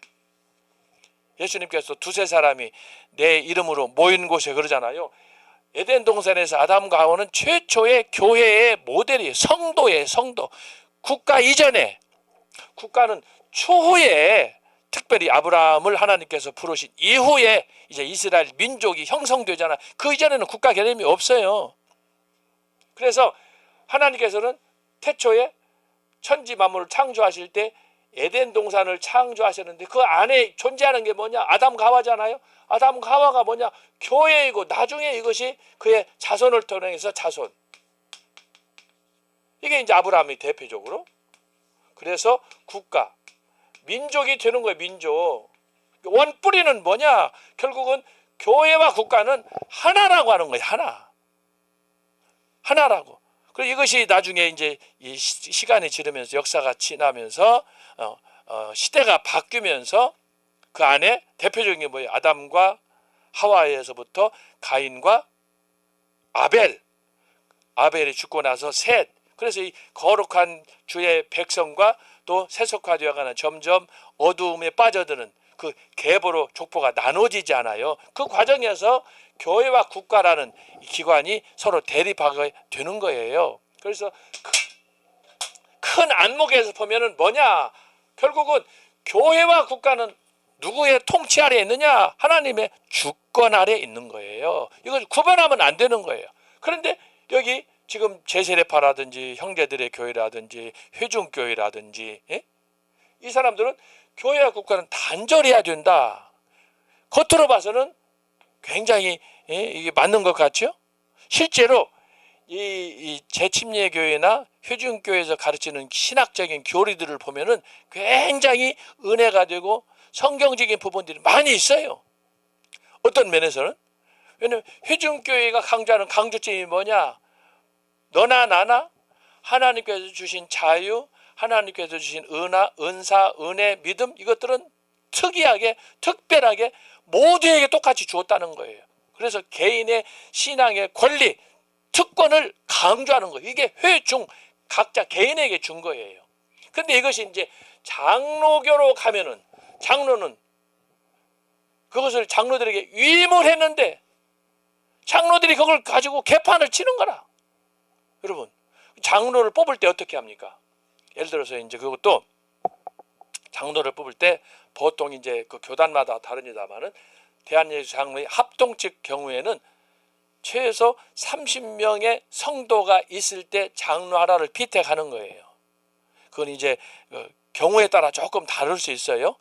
예수님께서 2-3 내 이름으로 모인 곳에 그러잖아요. 에덴 동산에서 아담과 하와는 최초의 교회의 모델이에요. 성도예요. 성도. 국가 이전에 국가는 추후에 특별히 아브라함을 하나님께서 부르신 이후에 이제 이스라엘 민족이 형성되잖아. 그 이전에는 국가 개념이 없어요. 그래서 하나님께서는 태초에 천지 만물을 창조하실 때 에덴 동산을 창조하셨는데 그 안에 존재하는 게 뭐냐? 아담과 하와잖아요. 아담과 하와가 뭐냐? 교회이고 나중에 이것이 그의 자손을 통해서 자손. 이게 이제 아브라함이 대표적으로. 그래서 국가, 민족이 되는 거예요. 민족. 원뿌리는 뭐냐? 결국은 교회와 국가는 하나라고 하는 거예요. 하나. 하나라고. 그리고 이것이 나중에 이제 이 시간이 지르면서 역사가 지나면서 시대가 바뀌면서 그 안에 대표적인 게 뭐예요? 아담과 하와에서부터 가인과 아벨이 죽고 나서 셋. 그래서 이 거룩한 주의 백성과 또 세속화되어가는 점점 어두움에 빠져드는 그 계보로 족보가 나눠지지 않아요. 그 과정에서 교회와 국가라는 이 기관이 서로 대립하게 되는 거예요. 그래서 큰 안목에서 보면은 뭐냐? 결국은 교회와 국가는 누구의 통치 아래에 있느냐? 하나님의 주권 아래에 있는 거예요. 이걸 구분하면 안 되는 거예요. 그런데 여기 지금 제세례파라든지 형제들의 교회라든지 회중교회라든지 이 사람들은 교회와 국가는 단절해야 된다. 겉으로 봐서는 굉장히 이게 맞는 것 같죠? 실제로 이 재침례 교회나 회중교회에서 가르치는 신학적인 교리들을 보면은 굉장히 은혜가 되고 성경적인 부분들이 많이 있어요. 어떤 면에서는 왜냐하면 회중교회가 강조하는 강조점이 뭐냐? 너나 나나 하나님께서 주신 자유, 하나님께서 주신 은사, 은혜, 믿음 이것들은 특이하게 특별하게 모두에게 똑같이 주었다는 거예요. 그래서 개인의 신앙의 권리, 특권을 강조하는 거예요. 이게 회중 각자 개인에게 준 거예요. 근데 이것이 이제 장로교로 가면은 장로는 그것을 장로들에게 위임을 했는데 장로들이 그걸 가지고 개판을 치는 거라. 여러분, 장로를 뽑을 때 어떻게 합니까? 예를 들어서 이제 그것도 장로를 뽑을 때 보통 이제 그 교단마다 다릅니다만은 대한예수 장로의 합동측 경우에는 최소 30명의 성도가 있을 때 장로 하나를 피택하는 거예요. 그건 이제 경우에 따라 조금 다를 수 있어요.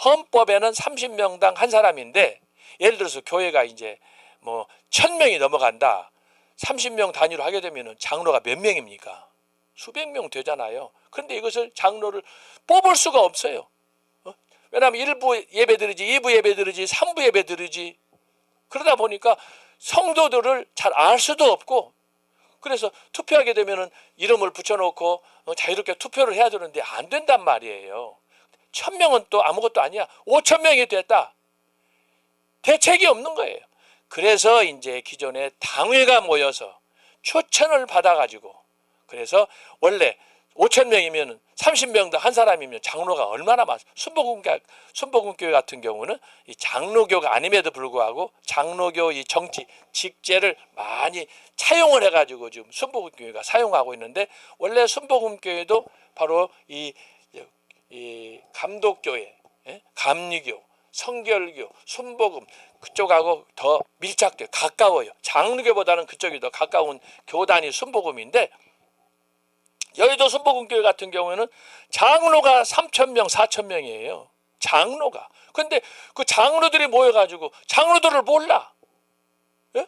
헌법에는 30명당 한 사람인데 예를 들어서 교회가 이제 뭐 1000명이 넘어간다. 30명 단위로 하게 되면 장로가 몇 명입니까? 수백 명 되잖아요. 그런데 이것을 장로를 뽑을 수가 없어요. 왜냐하면 1부 예배 드리지, 2부 예배 드리지, 3부 예배 드리지. 그러다 보니까 성도들을 잘 알 수도 없고 그래서 투표하게 되면은 이름을 붙여놓고 자유롭게 투표를 해야 되는데 안 된단 말이에요. 1000명은 또 아무것도 아니야. 5000명이 됐다. 대책이 없는 거예요. 그래서 이제 기존에 당회가 모여서 추천을 받아가지고 그래서 원래 5000명이면 30명당 한 사람이면 장로가 얼마나 많아. 순복음교회 같은 경우는 이 장로교가 아님에도 불구하고 장로교 이 정치 직제를 많이 차용을 해가지고 지금 순복음교회가 사용하고 있는데 원래 순복음교회도 바로 이 감독교회, 감리교, 성결교, 순복음 그쪽하고 더 밀착돼 가까워요. 장로교보다는 그쪽이 더 가까운 교단이 순복음인데 여의도 순복음교회 같은 경우에는 장로가 3000명, 4000명이에요. 장로가. 근데 그 장로들이 모여가지고 장로들을 몰라. 예?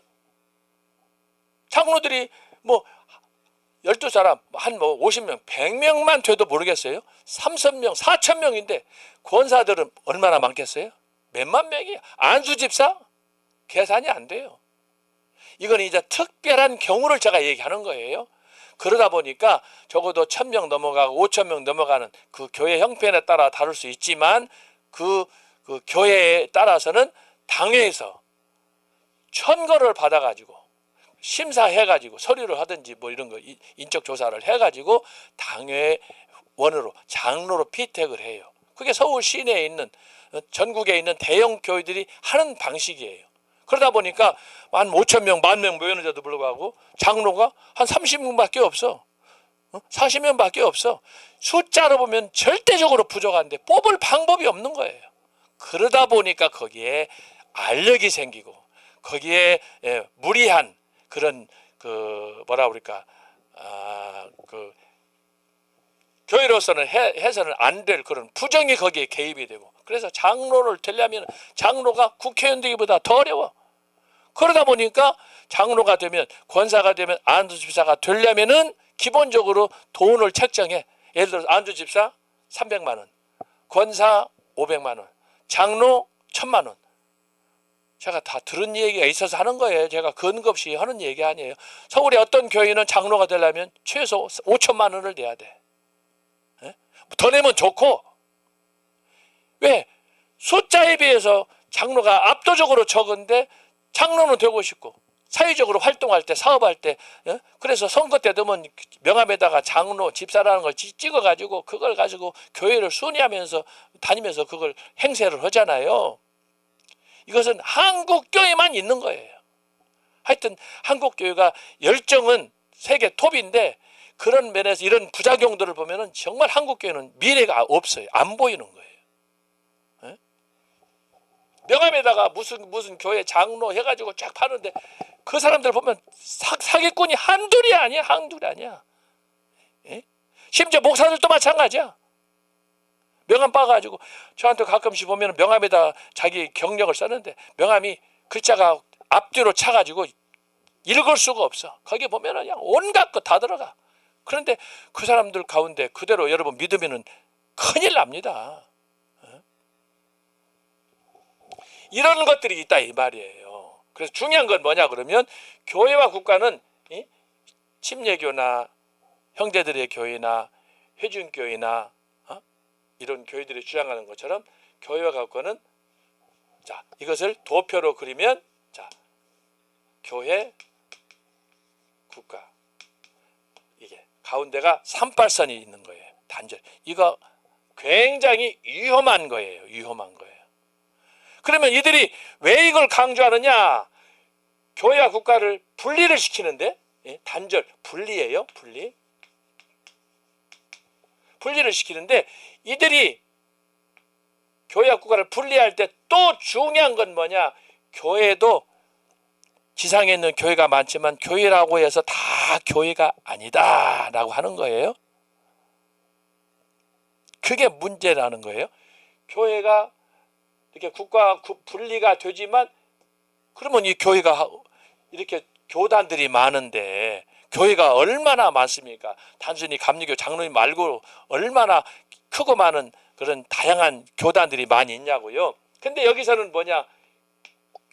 장로들이 뭐 12사람, 한 뭐 50명, 100명만 돼도 모르겠어요. 3000명, 4000명인데 권사들은 얼마나 많겠어요? 몇만 명이야. 안수집사? 계산이 안 돼요. 이건 이제 특별한 경우를 제가 얘기하는 거예요. 그러다 보니까 적어도 1000명 넘어가고 5000명 넘어가는 그 교회 형편에 따라 다를 수 있지만 그 교회에 따라서는 당회에서 천거를 받아가지고 심사해가지고 서류를 하든지 뭐 이런 거 인적 조사를 해가지고 당회원으로 장로로 피택을 해요. 그게 서울 시내에 있는 전국에 있는 대형 교회들이 하는 방식이에요. 그러다 보니까 한 5000명, 10,000명 모였는데도 불구하고 장로가 한 30명밖에 없어. 40명밖에 없어. 숫자로 보면 절대적으로 부족한데 뽑을 방법이 없는 거예요. 그러다 보니까 거기에 알력이 생기고 거기에 무리한 그런 그 뭐라 그럴까 그 교회로서는 해서는 안 될 그런 부정이 거기에 개입이 되고 그래서 장로를 되려면 장로가 국회의원 되기보다 더 어려워. 그러다 보니까 장로가 되면 권사가 되면 안수집사가 되려면은 기본적으로 돈을 책정해. 예를 들어서 안수집사 300만 원, 권사 500만 원, 장로 1000만 원. 제가 다 들은 얘기가 있어서 하는 거예요. 제가 근거 없이 하는 얘기 아니에요. 서울에 어떤 교회는 장로가 되려면 최소 5천만 원을 내야 돼. 더 내면 좋고. 왜? 숫자에 비해서 장로가 압도적으로 적은데 장로는 되고 싶고 사회적으로 활동할 때 사업할 때 그래서 선거 때 되면 명함에다가 장로 집사라는 걸 찍어가지고 그걸 가지고 교회를 순회하면서 다니면서 그걸 행세를 하잖아요. 이것은 한국 교회만 있는 거예요. 하여튼 한국 교회가 열정은 세계 톱인데 그런 면에서 이런 부작용들을 보면은 정말 한국 교회는 미래가 없어요. 안 보이는 거예요. 예? 명함에다가 무슨 교회 장로 해가지고 쫙 파는데 그 사람들 보면 사기꾼이 한둘이 아니야. 예? 심지어 목사들도 마찬가지야. 명함 빠가지고 저한테 가끔씩 보면 명함에다 자기 경력을 썼는데 명함이 글자가 앞뒤로 차가지고 읽을 수가 없어. 거기에 보면 그냥 온갖 거 다 들어가. 그런데 그 사람들 가운데 그대로 여러분 믿으면 큰일 납니다. 이런 것들이 있다 이 말이에요. 그래서 중요한 건 뭐냐 그러면 교회와 국가는 침례교나 형제들의 교회나 회중교회나 이런 교회들이 주장하는 것처럼 교회와 국가는 자 이것을 도표로 그리면 자 교회 국가 이게 가운데가 38선이 있는 거예요. 단절. 이거 굉장히 위험한 거예요. 위험한 거예요. 그러면 이들이 왜 이걸 강조하느냐? 교회와 국가를 분리를 시키는데 단절 분리예요. 분리를 시키는데 이들이 교회와 국가를 분리할 때 또 중요한 건 뭐냐? 교회도 지상에 있는 교회가 많지만 교회라고 해서 다 교회가 아니다라고 하는 거예요. 그게 문제라는 거예요. 교회가 이렇게 국가 분리가 되지만 그러면 이 교회가 이렇게 교단들이 많은데 교회가 얼마나 많습니까? 단순히 감리교 장로님 말고 얼마나 크고 많은 그런 다양한 교단들이 많이 있냐고요. 근데 여기서는 뭐냐?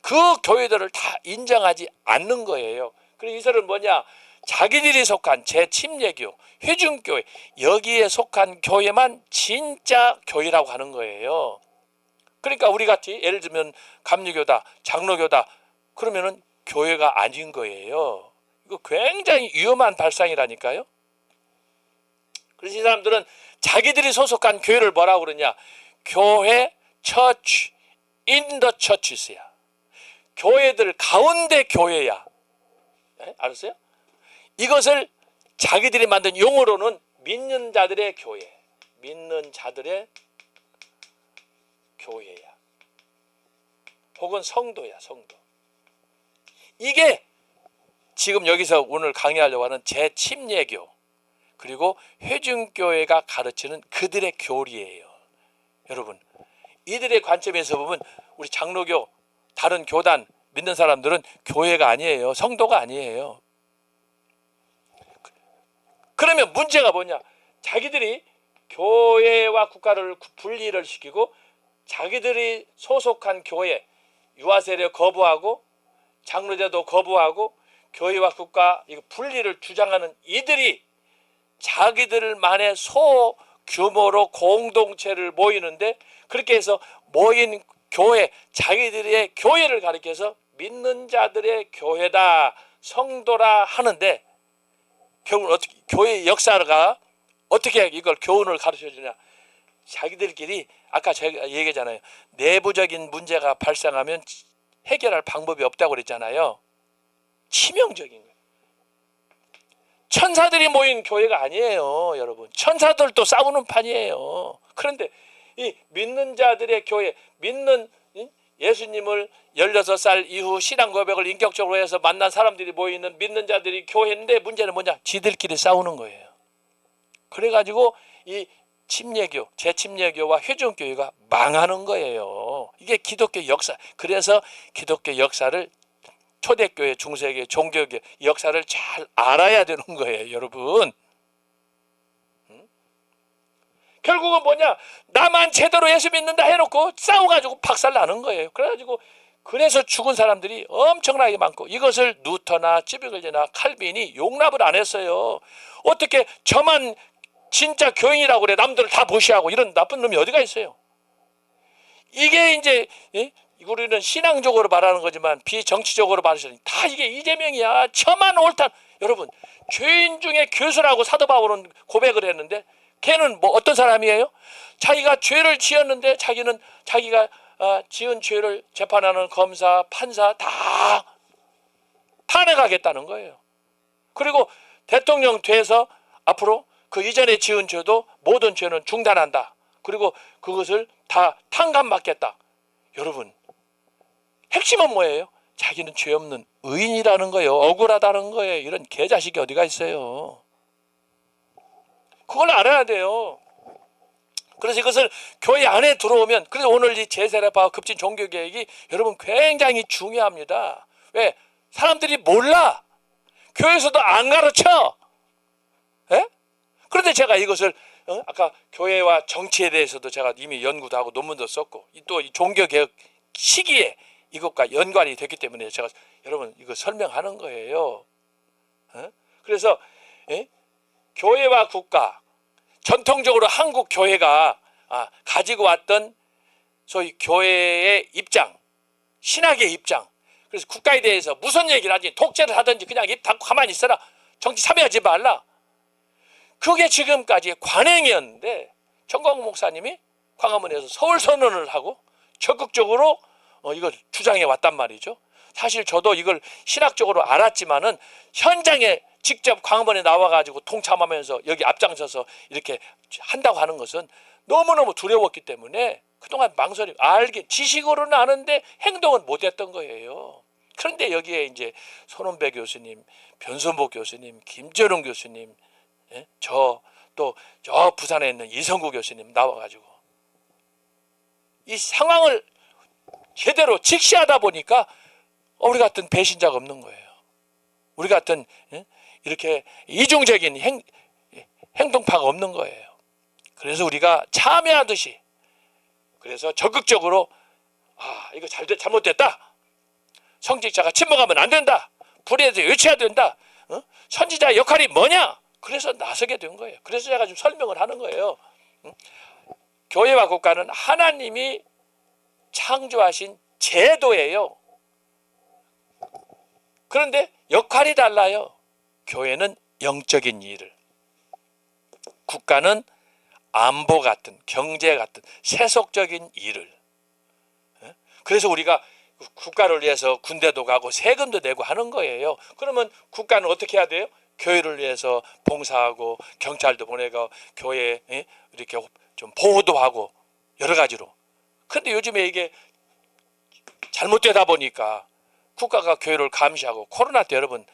그 교회들을 다 인정하지 않는 거예요. 그리고 이들은 뭐냐? 자기들이 속한 제침례교, 회중교회 여기에 속한 교회만 진짜 교회라고 하는 거예요. 그러니까 우리 같이 예를 들면 감리교다, 장로교다 그러면은 교회가 아닌 거예요. 이거 굉장히 위험한 발상이라니까요. 그래서 이 사람들은 자기들이 소속한 교회를 뭐라고 그러냐? 교회, church, in the churches야. 교회들 가운데 교회야. 네? 알았어요? 이것을 자기들이 만든 용어로는 믿는 자들의 교회, 믿는 자들의 교회야. 혹은 성도야, 성도. 이게 지금 여기서 오늘 강의하려고 하는 제침례교 그리고 회중교회가 가르치는 그들의 교리예요. 여러분 이들의 관점에서 보면 우리 장로교 다른 교단 믿는 사람들은 교회가 아니에요. 성도가 아니에요. 그러면 문제가 뭐냐? 자기들이 교회와 국가를 분리를 시키고 자기들이 소속한 교회 유아세례 거부하고 장로제도 거부하고 교회와 국가 분리를 주장하는 이들이 자기들만의 소규모로 공동체를 모이는데 그렇게 해서 모인 교회 자기들의 교회를 가리켜서 믿는 자들의 교회다 성도라 하는데 결국은 어떻게 교회 역사가 어떻게 이걸 교훈을 가르쳐 주냐? 자기들끼리 아까 제가 얘기했잖아요. 내부적인 문제가 발생하면 해결할 방법이 없다고 그랬잖아요. 치명적인 거예요. 천사들이 모인 교회가 아니에요, 여러분. 천사들도 싸우는 판이에요. 그런데 이 믿는 자들의 교회, 믿는 예수님을 16살 이후 신앙 고백을 인격적으로 해서 만난 사람들이 모이는 믿는 자들이 교회인데 문제는 뭐냐? 지들끼리 싸우는 거예요. 그래가지고 이 침례교, 제침례교와 회중교회가 망하는 거예요. 이게 기독교 역사. 그래서 기독교 역사를 초대교회, 중세교회, 종교교회 역사를 잘 알아야 되는 거예요, 여러분. 결국은 뭐냐? 나만 제대로 예수 믿는다 해놓고 싸워가지고 박살나는 거예요. 그래서 죽은 사람들이 엄청나게 많고 이것을 누터나 찌비글리나 칼빈이 용납을 안 했어요. 어떻게 저만 진짜 교인이라고 그래 남들을 다 무시하고 이런 나쁜 놈이 어디가 있어요. 이게 이제 우리는 신앙적으로 말하는 거지만 비정치적으로 말하자니 다 이게 이재명이야. 저만 옳다. 여러분 죄인 중에 교수라고 사도 바울은 고백을 했는데 걔는 뭐 어떤 사람이에요? 자기가 죄를 지었는데 자기는 자기가 지은 죄를 재판하는 검사, 판사 다 탄핵하겠다는 거예요. 그리고 대통령 돼서 앞으로 그 이전에 지은 죄도 모든 죄는 중단한다. 그리고 그것을 다 탕감받겠다. 여러분, 핵심은 뭐예요? 자기는 죄 없는 의인이라는 거예요. 억울하다는 거예요. 이런 개자식이 어디가 있어요. 그걸 알아야 돼요. 그래서 이것을 교회 안에 들어오면, 그래서 오늘 이 제세례파 급진 종교개혁이 여러분 굉장히 중요합니다. 왜? 사람들이 몰라. 교회에서도 안 가르쳐. 에? 그런데 제가 이것을 아까 교회와 정치에 대해서도 제가 이미 연구도 하고 논문도 썼고 또 이 종교개혁 시기에 이것과 연관이 됐기 때문에 제가 여러분 이거 설명하는 거예요. 그래서 교회와 국가, 전통적으로 한국 교회가 가지고 왔던 소위 교회의 입장, 신학의 입장, 그래서 국가에 대해서 무슨 얘기를 하든지 독재를 하든지 그냥 입 닫고 가만히 있어라, 정치 참여하지 말라, 그게 지금까지의 관행이었는데 정광훈 목사님이 광화문에서 서울 선언을 하고 적극적으로 이걸 주장해 왔단 말이죠. 사실 저도 이걸 신학적으로 알았지만은 현장에 직접 광화문에 나와가지고 통참하면서 여기 앞장서서 이렇게 한다고 하는 것은 너무너무 두려웠기 때문에 그동안 망설임, 지식으로는 아는데 행동은 못했던 거예요. 그런데 여기에 이제 손원배 교수님, 변선복 교수님, 김재룡 교수님, 저 부산에 있는 이성구 교수님 나와가지고 이 상황을 제대로 직시하다 보니까 우리 같은 배신자가 없는 거예요. 우리 같은 이렇게 이중적인 행동파가 없는 거예요. 그래서 우리가 참여하듯이, 그래서 적극적으로 이거 잘못됐다, 성직자가 침묵하면 안 된다, 불의에 대해 외쳐야 된다, 선지자의 역할이 뭐냐, 그래서 나서게 된 거예요. 그래서 제가 좀 설명을 하는 거예요. 교회와 국가는 하나님이 창조하신 제도예요. 그런데 역할이 달라요. 교회는 영적인 일을, 국가는 안보 같은, 경제 같은 세속적인 일을. 그래서 우리가 국가를 위해서 군대도 가고 세금도 내고 하는 거예요. 그러면 국가는 어떻게 해야 돼요? 교회를 위해서 봉사하고 경찰도 보내고 교회에 이렇게 좀 보호도 하고 여러 가지로. 그런데 요즘에 이게 잘못되다 보니까 국가가 교회를 감시하고, 코로나 때 여러분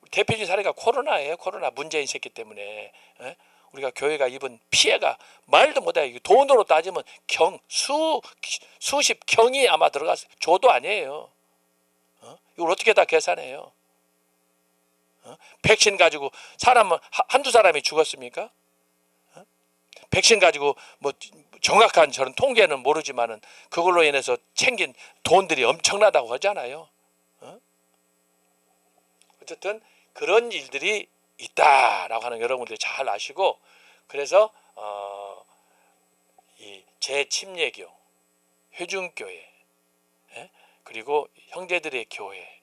대표적인 사례가 코로나예요. 코로나 문재인 새끼 때문에 우리가 교회가 입은 피해가 말도 못해. 돈으로 따지면 수십 경이 아마 들어갔어요. 조도 아니에요. 이걸 어떻게 다 계산해요? 백신 가지고 사람은 한두 사람이 죽었습니까? 백신 가지고 뭐 정확한 저런 통계는 모르지만은 그걸로 인해서 챙긴 돈들이 엄청나다고 하잖아요. 어쨌든 그런 일들이 있다라고 하는 여러분들이 잘 아시고, 그래서 이 재침례교, 회중교회, 그리고 형제들의 교회,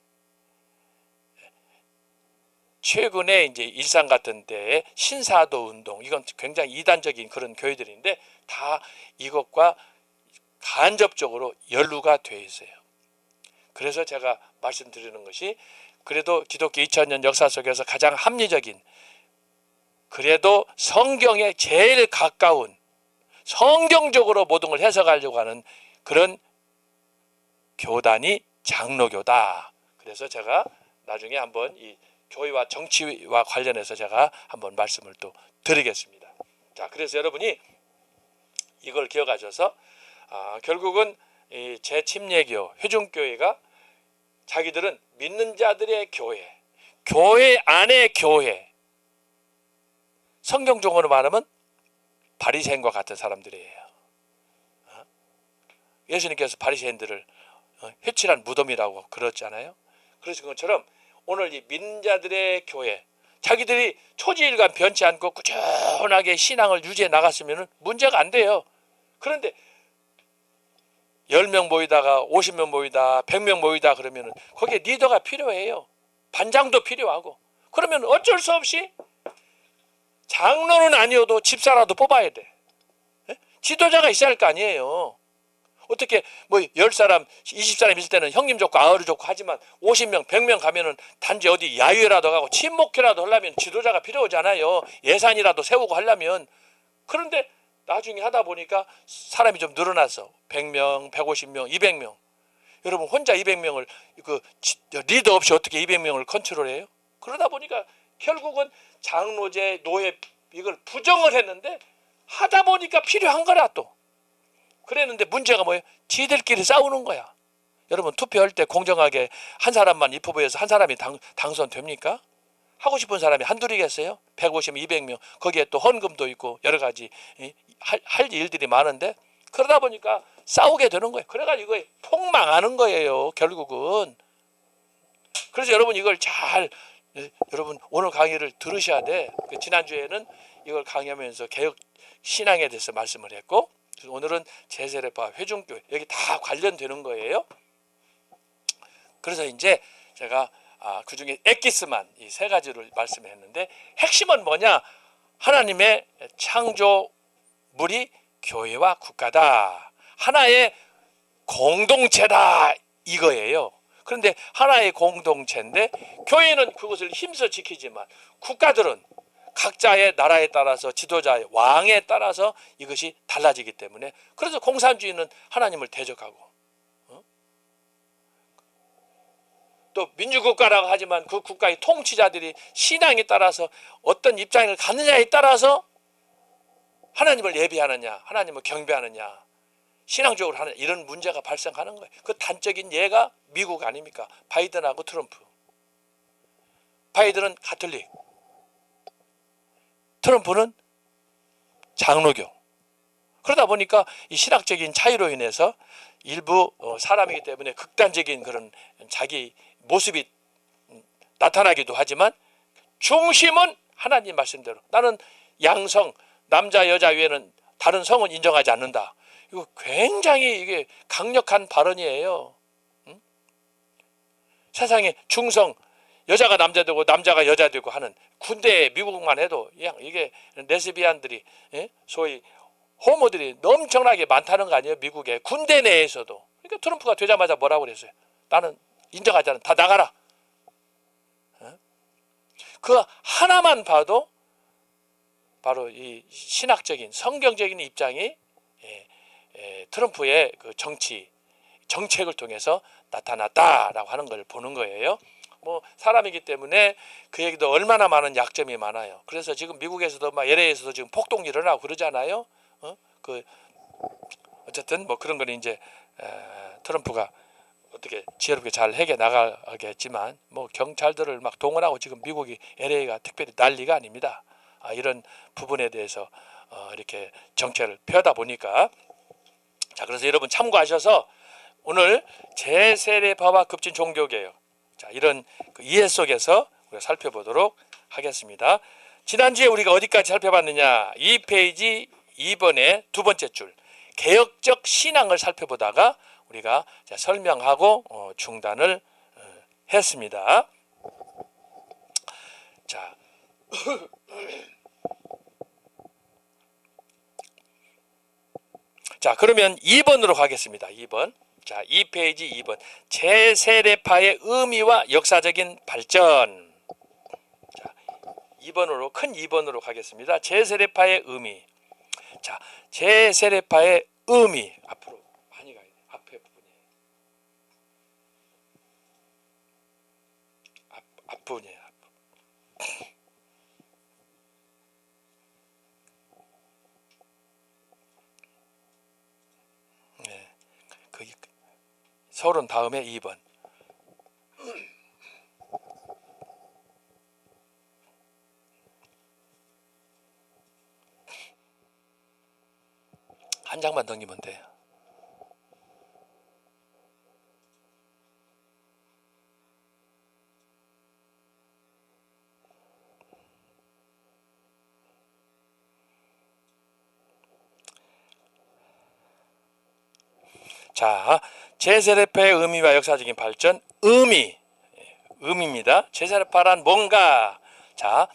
최근에 이제 일산 같은 데에 신사도 운동, 이건 굉장히 이단적인 그런 교회들인데 다 이것과 간접적으로 연루가 돼 있어요. 그래서 제가 말씀드리는 것이, 그래도 기독교 2000년 역사 속에서 가장 합리적인, 그래도 성경에 제일 가까운, 성경적으로 모든 걸 해석하려고 하는 그런 교단이 장로교다. 그래서 제가 나중에 한번 이 교회와 정치와 관련해서 제가 한번 말씀을 또 드리겠습니다. 자, 그래서 여러분이 이걸 기억하셔서 결국은 이 재침례교, 회중교회가 자기들은 믿는 자들의 교회, 교회 안의 교회, 성경적으로 말하면 바리새인과 같은 사람들이에요. 예수님께서 바리새인들을 회칠한 무덤이라고 그랬잖아요. 그래서 그것처럼 오늘 이 믿는 자들의 교회, 자기들이 초지일관 변치 않고 꾸준하게 신앙을 유지해 나갔으면 문제가 안 돼요. 그런데 10명 모이다가 50명 모이다 100명 모이다 그러면 거기에 리더가 필요해요. 반장도 필요하고. 그러면 어쩔 수 없이 장로는 아니어도 집사라도 뽑아야 돼. 지도자가 있어야 할 거 아니에요. 어떻게 뭐 10사람, 20사람 있을 때는 형님 좋고 아우르 좋고 하지만 50명, 100명 가면은 단지 어디 야유회라도 가고 친목회라도 하려면 지도자가 필요하잖아요. 예산이라도 세우고 하려면. 그런데 나중에 하다 보니까 사람이 좀 늘어났어. 100명, 150명, 200명. 여러분 혼자 200명을 그 리더 없이 어떻게 200명을 컨트롤해요? 그러다 보니까 결국은 장로제, 노예 이걸 부정을 했는데 하다 보니까 필요한 거라 또. 그랬는데 문제가 뭐예요? 지들끼리 싸우는 거야. 여러분 투표할 때 공정하게 한 사람만 입후보에서 한 사람이 당선됩니까? 하고 싶은 사람이 한둘이겠어요? 150명, 200명 거기에 또 헌금도 있고 여러 가지 할 일들이 많은데 그러다 보니까 싸우게 되는 거예요. 그래가지고 이거 폭망하는 거예요. 결국은. 그래서 여러분 이걸 잘 여러분 오늘 강의를 들으셔야 돼. 지난주에는 이걸 강의하면서 개혁 신앙에 대해서 말씀을 했고 오늘은 제세례파 회중교회 여기 다 관련되는 거예요. 그래서 이제 제가 그중에 엑기스만 이 세 가지를 말씀했는데 핵심은 뭐냐? 하나님의 창조물이 교회와 국가다. 하나의 공동체다 이거예요. 그런데 하나의 공동체인데 교회는 그것을 힘써 지키지만 국가들은 각자의 나라에 따라서 지도자의 왕에 따라서 이것이 달라지기 때문에 그래서 공산주의는 하나님을 대적하고 또 민주국가라고 하지만 그 국가의 통치자들이 신앙에 따라서 어떤 입장을 갖느냐에 따라서 하나님을 예배하느냐 하나님을 경배하느냐 신앙적으로 하느냐 이런 문제가 발생하는 거예요. 그 단적인 예가 미국 아닙니까? 바이든하고 트럼프. 바이든은 가톨릭, 트럼프는 장로교. 그러다 보니까 이 신학적인 차이로 인해서 일부 사람이기 때문에 극단적인 그런 자기 모습이 나타나기도 하지만 중심은 하나님 말씀대로 나는 양성 남자 여자 외에는 다른 성은 인정하지 않는다. 이거 굉장히 이게 강력한 발언이에요. 응? 세상에 중성 여자가 남자 되고 남자가 여자 되고 하는 군대 미국만 해도 이게 레즈비안들이 소위 호모들이 엄청나게 많다는 거 아니에요? 미국에 군대 내에서도. 그러니까 트럼프가 되자마자 뭐라고 그랬어요? 나는 인정하지 않아. 다 나가라. 그 하나만 봐도 바로 이 신학적인 성경적인 입장이 트럼프의 그 정책을 통해서 나타났다라고 하는 걸 보는 거예요. 뭐 사람이기 때문에 그에게도 얼마나 많은 약점이 많아요. 그래서 지금 미국에서도 막 LA에서도 지금 폭동이 일어나고 그러잖아요. 어쨌든 뭐 그런 거는 이제 트럼프가 어떻게 지혜롭게 잘 해결 나가겠지만 뭐 경찰들을 막 동원하고 지금 미국이 LA가 특별히 난리가 아닙니다. 이런 부분에 대해서 이렇게 정책을 펴다 보니까 자 그래서 여러분 참고하셔서 오늘 제세례파와 급진 종교개혁 자 이런 그 이해 속에서 우리가 살펴보도록 하겠습니다. 지난주에 우리가 어디까지 살펴봤느냐 2페이지 2번의 두 번째 줄 개혁적 신앙을 살펴보다가 우리가 설명하고 중단을 했습니다. 자, 자 그러면 2번으로 가겠습니다. 2번. 자, 2페이지 2번. 제세례파의 의미와 역사적인 발전. 자, 2번으로 큰 2번으로 가겠습니다. 제세례파의 의미. 자, 제세례파의 의미 앞으로 많이 가야 돼. 앞에 부분이 앞부분이에요. 네, 그 서론 다음에 2번. 한 장만 넘기면 돼요. 자, 제세례파의 의미와 역사적인 발전. 의미입니다. 제세례파란 뭔가? 자,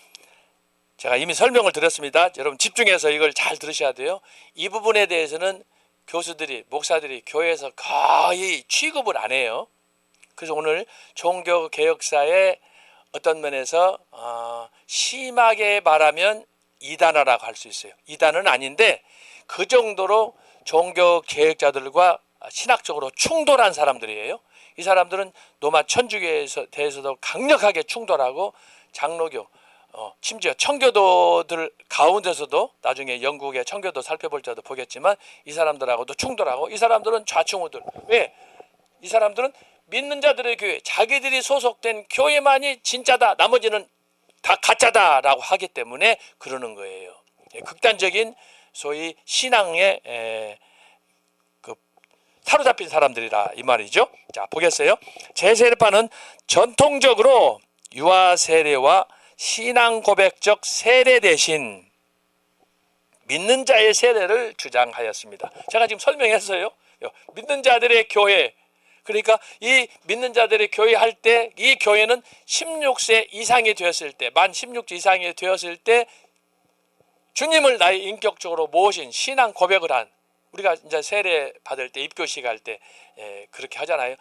제가 이미 설명을 드렸습니다. 여러분 집중해서 이걸 잘 들으셔야 돼요. 이 부분에 대해서는 교수들이 목사들이 교회에서 거의 취급을 안 해요. 그래서 오늘 종교개혁사의 어떤 면에서 심하게 말하면 이단화라고 할 수 있어요. 이단은 아닌데 그 정도로 종교개혁자들과 신학적으로 충돌한 사람들이에요. 이 사람들은 노마 천주교에 대해서도 강력하게 충돌하고 장로교, 심지어 청교도들 가운데서도 나중에 영국의 청교도 살펴볼 때도 보겠지만 이 사람들하고도 충돌하고, 이 사람들은 좌충우돌. 왜? 이 사람들은 믿는 자들의 교회, 자기들이 소속된 교회만이 진짜다, 나머지는 다 가짜다라고 하기 때문에 그러는 거예요. 극단적인 소위 신앙의 사로잡힌 사람들이라 이 말이죠. 자, 보겠어요. 제세례파는 전통적으로 유아 세례와 신앙 고백적 세례 대신 믿는 자의 세례를 주장하였습니다. 제가 지금 설명했어요. 믿는 자들의 교회, 그러니까 이 믿는 자들의 교회 할 때 이 교회는 16세 이상이 되었을 때, 만 16세 이상이 되었을 때 주님을 나의 인격적으로 모신 신앙 고백을 한, 우리가 이제 세례 받을 때 입교식 할 때 그렇게 하잖아요.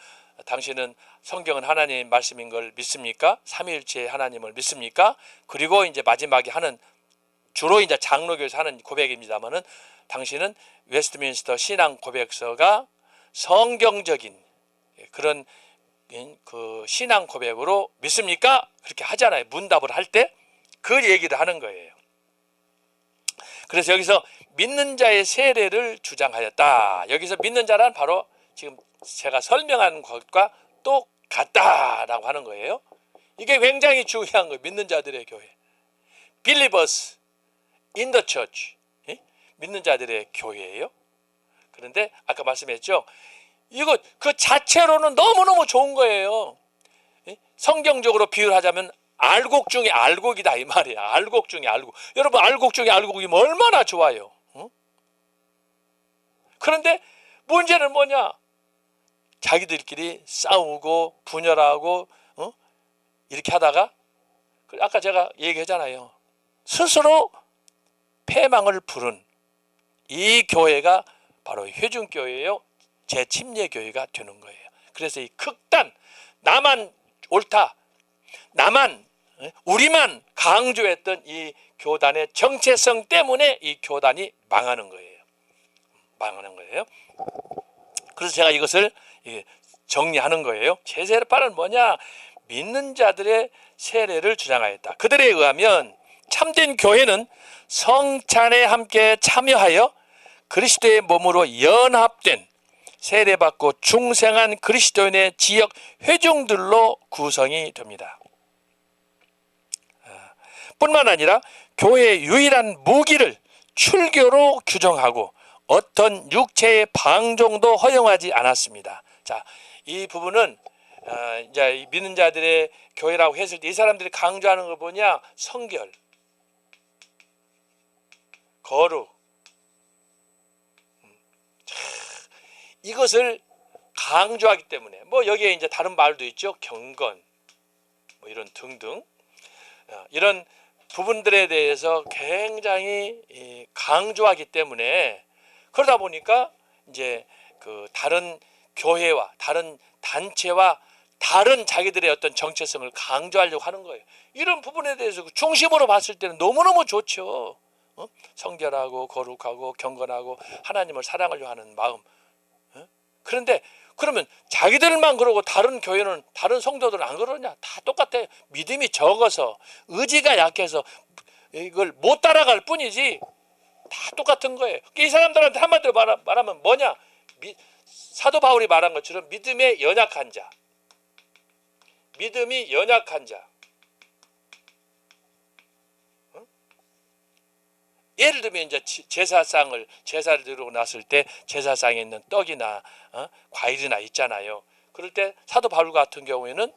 당신은 성경은 하나님 말씀인 걸 믿습니까? 삼위일체 하나님을 믿습니까? 그리고 이제 마지막에 하는, 주로 이제 장로교에서 하는 고백입니다만은, 당신은 웨스트민스터 신앙 고백서가 성경적인 그런 그 신앙 고백으로 믿습니까? 그렇게 하잖아요. 문답을 할 때 그 얘기를 하는 거예요. 그래서 여기서 믿는 자의 세례를 주장하였다. 여기서 믿는 자란 바로 지금 제가 설명한 것과 똑같다라고 하는 거예요. 이게 굉장히 중요한 거예요. 믿는 자들의 교회, Believers in the Church, 믿는 자들의 교회예요. 그런데 아까 말씀했죠. 이거 그 자체로는 너무너무 좋은 거예요. 성경적으로 비유하자면 알곡 중에 알곡이다 이 말이야. 알곡 중에 알곡. 여러분, 알곡 중에 알곡이면 얼마나 좋아요. 그런데 문제는 뭐냐? 자기들끼리 싸우고 분열하고 이렇게 하다가, 아까 제가 얘기했잖아요. 스스로 패망을 부른 이 교회가 바로 회중교회예요. 재침례교회가 되는 거예요. 그래서 이 극단, 나만 옳다, 나만, 우리만 강조했던 이 교단의 정체성 때문에 이 교단이 망하는 거예요. 망하는 거예요. 그래서 제가 이것을 정리하는 거예요. 제세례파는 뭐냐? 믿는 자들의 세례를 주장하였다. 그들에 의하면 참된 교회는 성찬에 함께 참여하여 그리스도의 몸으로 연합된 세례받고 중생한 그리스도인의 지역 회중들로 구성이 됩니다. 뿐만 아니라 교회의 유일한 무기를 출교로 규정하고 어떤 육체의 방종도 허용하지 않았습니다. 자, 이 부분은 이제 믿는 자들의 교회라고 했을 때 이 사람들이 강조하는 거 뭐냐? 성결, 거룩, 이것을 강조하기 때문에, 뭐 여기에 이제 다른 말도 있죠. 경건, 뭐 이런 등등, 이런 부분들에 대해서 굉장히 강조하기 때문에, 그러다 보니까 이제 그 다른 교회와 다른 단체와 다른 자기들의 어떤 정체성을 강조하려고 하는 거예요. 이런 부분에 대해서 중심으로 봤을 때는 너무너무 좋죠. 성결하고 거룩하고 경건하고 하나님을 사랑하려 하는 마음. 그런데 그러면 자기들만 그러고 다른 교회는, 다른 성도들은 안 그러냐? 다 똑같아요. 믿음이 적어서, 의지가 약해서 이걸 못 따라갈 뿐이지 다 똑같은 거예요. 이 사람들한테 한마디로 말하면 뭐냐? 사도 바울이 말한 것처럼 믿음에 연약한 자, 믿음이 연약한 자. 예를 들면 이제 제사를 드리고 났을 때 제사상에 있는 떡이나 과일이나 있잖아요. 그럴 때 사도 바울 같은 경우에는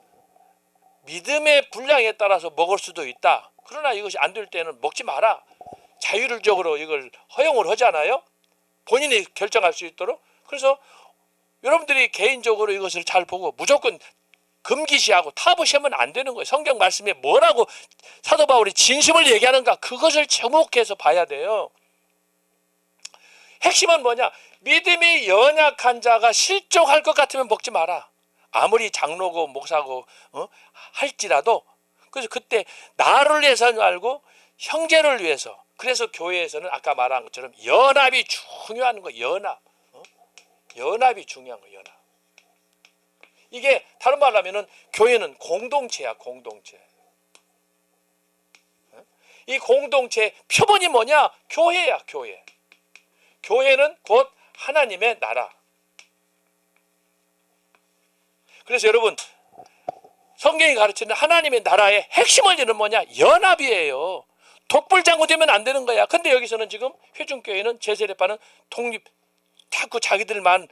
믿음의 분량에 따라서 먹을 수도 있다. 그러나 이것이 안 될 때는 먹지 마라. 자율적으로 이걸 허용을 하잖아요. 본인이 결정할 수 있도록. 그래서 여러분들이 개인적으로 이것을 잘 보고 무조건 금기시하고 타부시하면 안 되는 거예요. 성경 말씀에 뭐라고 사도 바울이 진심을 얘기하는가, 그것을 제목해서 봐야 돼요. 핵심은 뭐냐? 믿음이 연약한 자가 실족할 것 같으면 먹지 마라. 아무리 장로고 목사고 할지라도. 그래서 그때 나를 위해서는 말고 형제를 위해서. 그래서 교회에서는 아까 말한 것처럼 연합이 중요한 거. 연합이 중요한 거. 연합. 이게 다른 말로 하면은 교회는 공동체야. 공동체. 이 공동체의 표본이 뭐냐? 교회야. 교회. 교회는 곧 하나님의 나라. 그래서 여러분, 성경이 가르치는 하나님의 나라의 핵심을 이루는 뭐냐? 연합이에요. 독불장구 되면 안 되는 거야. 근데 여기서는 지금 회중교회는 제세례파는 독립, 자꾸 자기들만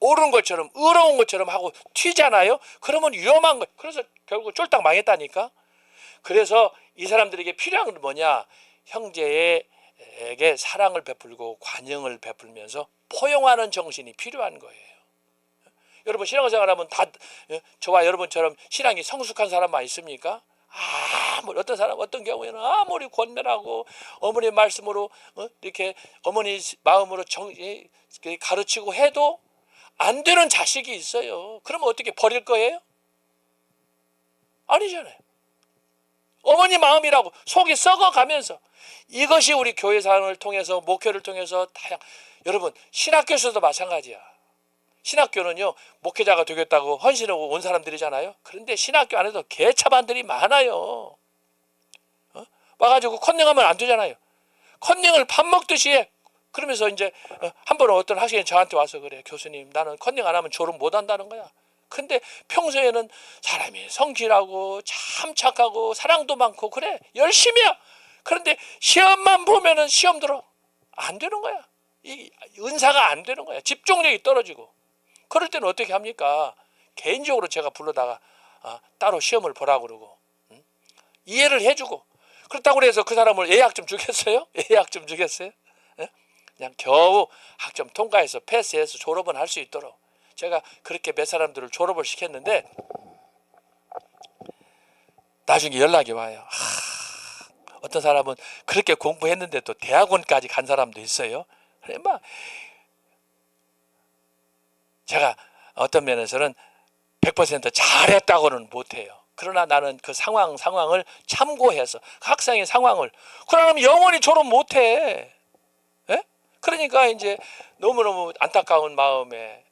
옳은 것처럼 의로운 것처럼 하고 튀잖아요. 그러면 위험한 거예요. 그래서 결국 쫄딱 망했다니까. 그래서 이 사람들에게 필요한 건 뭐냐? 형제에게 사랑을 베풀고 관용을 베풀면서 포용하는 정신이 필요한 거예요. 여러분 신앙생활하면 다 저와 여러분처럼 신앙이 성숙한 사람만 있습니까? 아무리 어떤 사람 어떤 경우에는 아무리 권면하고 어머니 말씀으로 이렇게 어머니 마음으로 가르치고 해도 안 되는 자식이 있어요. 그러면 어떻게 버릴 거예요? 아니잖아요. 어머니 마음이라고 속이 썩어가면서 이것이 우리 교회 사랑을 통해서 목회를 통해서 여러분 신학교에서도 마찬가지야. 신학교는요 목회자가 되겠다고 헌신하고 온 사람들이잖아요. 그런데 신학교 안에도 개차반들이 많아요. 와가지고 컨닝하면 안 되잖아요. 컨닝을 밥 먹듯이 해. 그러면서 이제 한 번은 어떤 학생이 저한테 와서 그래. 교수님 나는 컨닝 안 하면 졸업 못 한다는 거야. 근데 평소에는 사람이 성실하고 참 착하고 사랑도 많고 그래 열심히야. 그런데 시험만 보면은 시험 들어 안 되는 거야. 이 은사가 안 되는 거야. 집중력이 떨어지고. 그럴 때는 어떻게 합니까? 개인적으로 제가 불러다가 따로 시험을 보라고 그러고 이해를 해주고 그렇다고 해서 그 사람을 예약 좀 주겠어요? 예약 좀 주겠어요? 그냥 겨우 학점 통과해서 패스해서 졸업은 할 수 있도록 제가 그렇게 몇 사람들을 졸업을 시켰는데 나중에 연락이 와요. 어떤 사람은 그렇게 공부했는데 또 대학원까지 간 사람도 있어요. 그래 막 제가 어떤 면에서는 100% 잘했다고는 못해요. 그러나 나는 그 상황을 참고해서 그 학생의 상황을 그러면 영원히 졸업 못해. 예? 그러니까 이제 너무너무 안타까운 마음에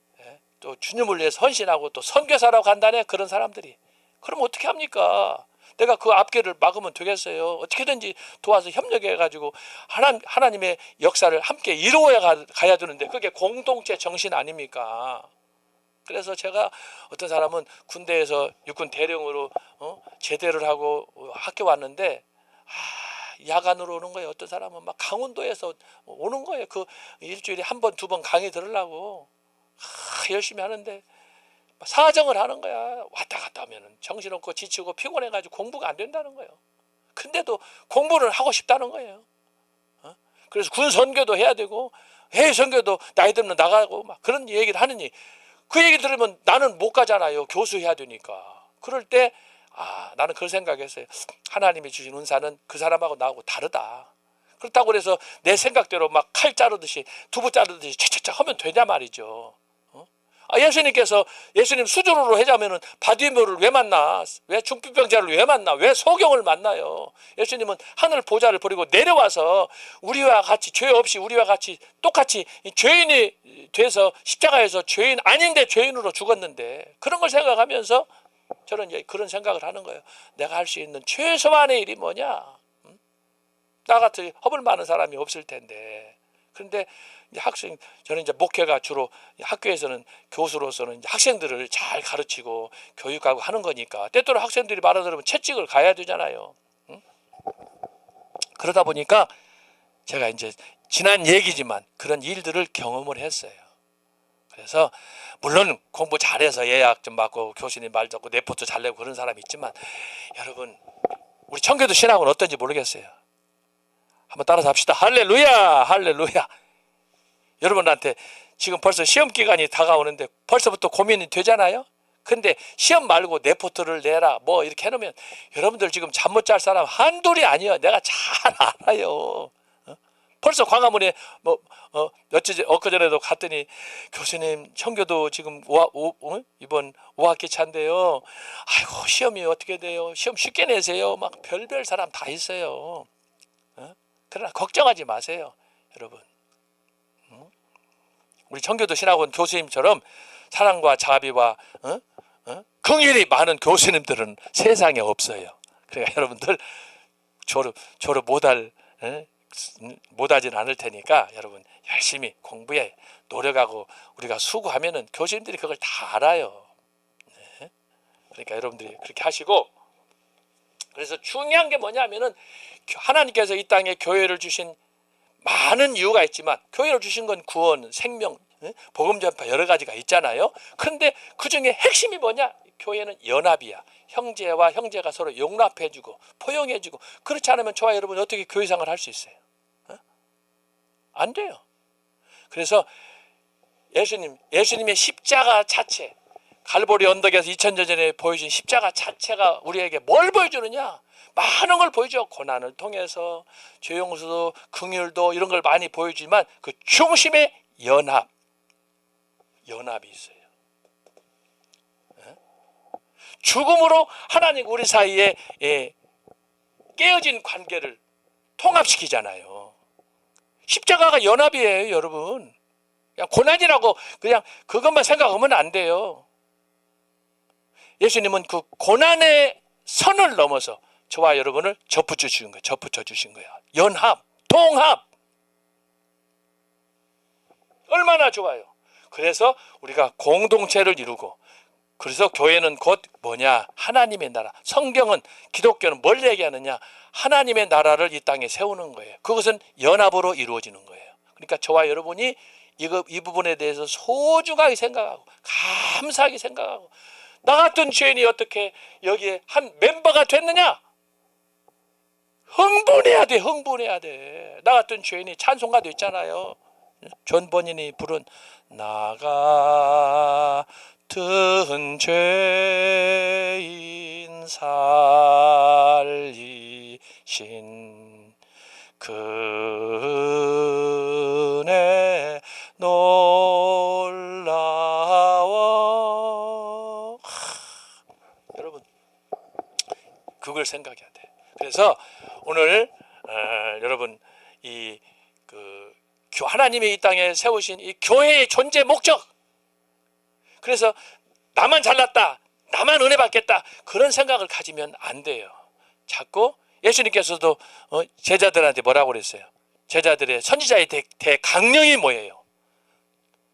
또 주님을 위해서 헌신하고 또 선교사라고 간다네 그런 사람들이. 그럼 어떻게 합니까? 내가 그 앞길을 막으면 되겠어요. 어떻게든지 도와서 협력해가지고 하나님의 역사를 함께 이루어야 가야 되는데 그게 공동체 정신 아닙니까? 그래서 제가 어떤 사람은 군대에서 육군 대령으로 제대를 하고 학교 왔는데 야간으로 오는 거예요. 어떤 사람은 막 강원도에서 오는 거예요. 그 일주일에 한 번, 두 번 강의 들으려고 열심히 하는데 사정을 하는 거야. 왔다 갔다 하면 정신없고 지치고 피곤해가지고 공부가 안 된다는 거예요. 근데도 공부를 하고 싶다는 거예요. 그래서 군 선교도 해야 되고 해외 선교도 나이 들면 나가고 막 그런 얘기를 하느니 그 얘기 들으면 나는 못 가잖아요. 교수해야 되니까. 그럴 때 나는 그런 생각했어요. 하나님이 주신 은사는 그 사람하고 나하고 다르다. 그렇다고 해서 내 생각대로 막 칼 자르듯이 두부 자르듯이 차차차 하면 되냐 말이죠. 예수님께서 예수님 수준으로 하자면은 바디메오를 왜 만나? 왜 중풍병자를 왜 만나? 왜 소경을 만나요? 예수님은 하늘 보좌를 버리고 내려와서 우리와 같이 죄 없이 우리와 같이 똑같이 죄인이 돼서 십자가에서 죄인 아닌데 죄인으로 죽었는데 그런 걸 생각하면서 저는 이제 그런 생각을 하는 거예요. 내가 할 수 있는 최소한의 일이 뭐냐? 나 같은 허물 많은 사람이 없을 텐데. 그런데 저는 이제 목회가 주로 학교에서는 교수로서는 이제 학생들을 잘 가르치고 교육하고 하는 거니까 때때로 학생들이 말을 들으면 채찍을 가야 되잖아요. 그러다 보니까 제가 이제 지난 얘기지만 그런 일들을 경험을 했어요. 그래서 물론 공부 잘해서 예약 좀 받고 교수님 말 듣고 레포트 잘 내고 그런 사람이 있지만 여러분 우리 청교도 신학은 어떤지 모르겠어요. 한번 따라서 합시다. 할렐루야 할렐루야. 여러분한테 지금 벌써 시험 기간이 다가오는데 벌써부터 고민이 되잖아요. 근데 시험 말고 레포트를 내라 뭐 이렇게 해놓으면 여러분들 지금 잠 못 잘 사람 한둘이 아니에요. 내가 잘 알아요. 벌써 광화문에 엊그전에도 갔더니 교수님 청교도 지금 이번 5학기 차인데요. 아이고 시험이 어떻게 돼요? 시험 쉽게 내세요. 막 별별 사람 다 있어요. 그러나 걱정하지 마세요, 여러분. 우리 청교도 신학원 교수님처럼 사랑과 자비와 긍휼이 많은 교수님들은 세상에 없어요. 그러니까 여러분들 졸업 못하진 않을 테니까 여러분 열심히 공부해 노력하고 우리가 수고하면은 교수님들이 그걸 다 알아요. 네. 그러니까 여러분들이 그렇게 하시고, 그래서 중요한 게 뭐냐면은 하나님께서 이 땅에 교회를 주신 많은 이유가 있지만 교회를 주신 건 구원, 생명, 복음 전파 여러 가지가 있잖아요. 그런데 그 중에 핵심이 뭐냐? 교회는 연합이야. 형제와 형제가 서로 용납해주고 포용해주고. 그렇지 않으면 저와 여러분 어떻게 교회생활을 할 수 있어요? 안 돼요. 그래서 예수님의 십자가 자체, 갈보리 언덕에서 2000년 전에 보여준 십자가 자체가 우리에게 뭘 보여주느냐? 많은 걸 보여줘. 고난을 통해서 죄용서도 긍휼도 이런 걸 많이 보여주지만 그 중심에 연합이 있어요. 죽음으로 하나님 우리 사이에 깨어진 관계를 통합시키잖아요. 십자가가 연합이에요, 여러분. 그냥 고난이라고 그냥 그것만 생각하면 안 돼요. 예수님은 그 고난의 선을 넘어서 저와 여러분을 접붙여 주신 거예요. 접붙여 주신 거야. 연합, 통합. 얼마나 좋아요. 그래서 우리가 공동체를 이루고, 그래서 교회는 곧 뭐냐? 하나님의 나라. 성경은, 기독교는 뭘 얘기하느냐? 하나님의 나라를 이 땅에 세우는 거예요. 그것은 연합으로 이루어지는 거예요. 그러니까 저와 여러분이 이 부분에 대해서 소중하게 생각하고 감사하게 생각하고, 나 같은 죄인이 어떻게 여기에 한 멤버가 됐느냐? 흥분해야 돼. 흥분해야 돼. 나 같은 죄인이 찬송가도 있잖아요. 존 버닌이 부른 나 같은 죄인 살리신 그 은혜 놀라워. 여러분 그걸 생각해야 돼. 그래서 오늘 여러분 하나님이 이 땅에 세우신 이 교회의 존재 목적, 그래서 나만 잘났다, 나만 은혜 받겠다 그런 생각을 가지면 안 돼요. 자꾸 예수님께서도 제자들한테 뭐라고 그랬어요? 제자들의 선지자의 대강령이 뭐예요?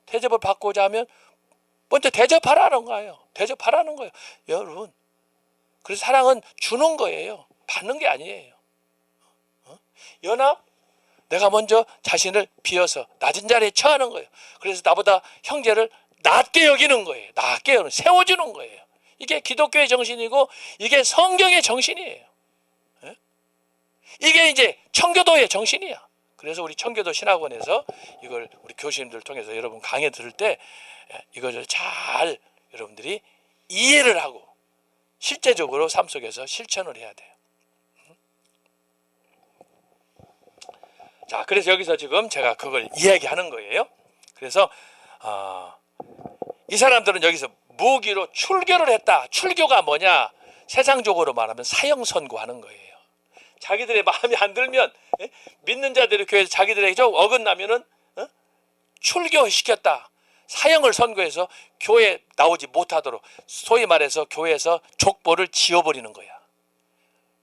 대접을 받고자 하면 먼저 대접하라는 거예요. 대접하라는 거예요, 여러분. 그래서 사랑은 주는 거예요, 받는 게 아니에요. 연합, 내가 먼저 자신을 비워서 낮은 자리에 처하는 거예요. 그래서 나보다 형제를 낮게 여기는 거예요. 낮게 세워주는 거예요. 이게 기독교의 정신이고 이게 성경의 정신이에요. 이게 이제 청교도의 정신이야. 그래서 우리 청교도 신학원에서 이걸 우리 교수님들 통해서 여러분 강의 들을 때 이것을 잘 여러분들이 이해를 하고 실제적으로 삶 속에서 실천을 해야 돼요. 자, 그래서 여기서 지금 제가 그걸 이야기하는 거예요. 그래서 이 사람들은 여기서 무기로 출교를 했다. 출교가 뭐냐? 세상적으로 말하면 사형 선고하는 거예요. 자기들의 마음이 안 들면, 믿는 자들이 교회에서 자기들에게 좀 어긋나면은 출교시켰다. 사형을 선고해서 교회에 나오지 못하도록, 소위 말해서 교회에서 족보를 지워버리는 거야.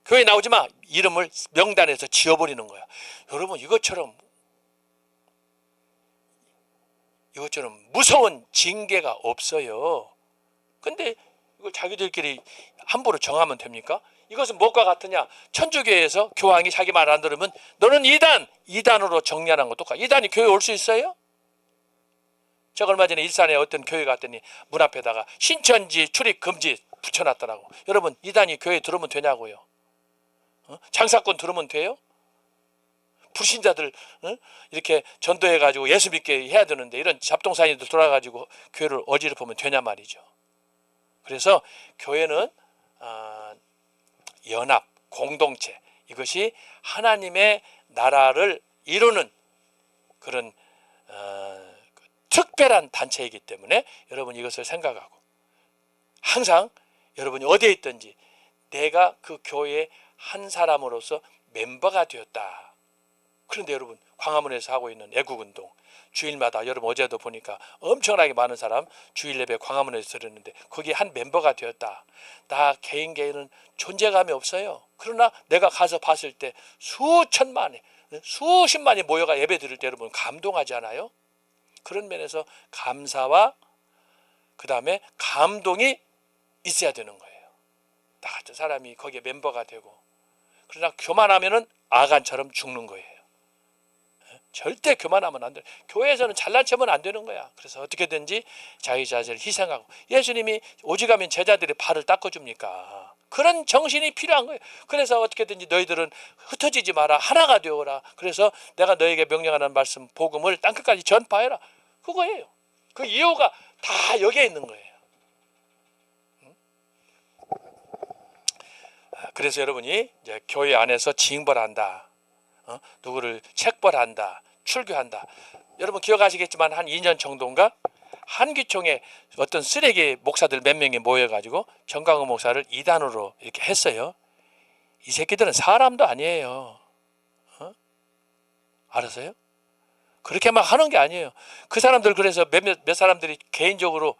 교회 나오지 마, 이름을 명단에서 지워버리는 거야. 여러분 이것처럼 무서운 징계가 없어요. 근데 이걸 자기들끼리 함부로 정하면 됩니까? 이것은 무엇과 같으냐? 천주교회에서 교황이 자기 말 안 들으면 너는 이단으로 정리하는 것도 똑같아. 이단이 교회 올 수 있어요? 제가 얼마 전에 일산에 어떤 교회 갔더니 문 앞에다가 신천지 출입 금지 붙여놨더라고. 여러분 이단이 교회에 들어오면 되냐고요? 장사꾼 들으면 돼요? 불신자들 이렇게 전도해가지고 예수 믿게 해야 되는데 이런 잡동사니들 돌아가지고 교회를 어지럽히면 되냐 말이죠. 그래서 교회는 연합, 공동체, 이것이 하나님의 나라를 이루는 그런 특별한 단체이기 때문에 여러분 이것을 생각하고 항상 여러분이 어디에 있든지 내가 그 교회의 한 사람으로서 멤버가 되었다. 그런데 여러분 광화문에서 하고 있는 애국운동 주일마다 여러분 어제도 보니까 엄청나게 많은 사람 주일 예배 광화문에서 드렸는데 거기에 한 멤버가 되었다. 나 개인은 존재감이 없어요. 그러나 내가 가서 봤을 때 수천만이 수십만이 모여가 예배 드릴 때 여러분 감동하지 않아요? 그런 면에서 감사와 그 다음에 감동이 있어야 되는 거예요. 나 같은 사람이 거기에 멤버가 되고 그러나 교만하면은 아간처럼 죽는 거예요. 절대 교만하면 안 돼. 교회에서는 잘난 척하면 안 되는 거야. 그래서 어떻게든지 자기 자신을 희생하고 예수님이 오직하면 제자들의 발을 닦아줍니까? 그런 정신이 필요한 거예요. 그래서 어떻게든지 너희들은 흩어지지 마라. 하나가 되어라. 그래서 내가 너에게 명령하는 말씀 복음을 땅끝까지 전파해라. 그거예요. 그 이유가 다 여기에 있는 거예요. 그래서 여러분이 이제 교회 안에서 징벌한다. 누구를 책벌한다. 출교한다. 여러분 기억하시겠지만 한 2년 정도인가 한기총에 어떤 쓰레기 목사들 몇 명이 모여가지고 정강훈 목사를 이단으로 이렇게 했어요. 이 새끼들은 사람도 아니에요. 알았어요? 그렇게 막 하는 게 아니에요. 그 사람들 그래서 몇 사람들이 개인적으로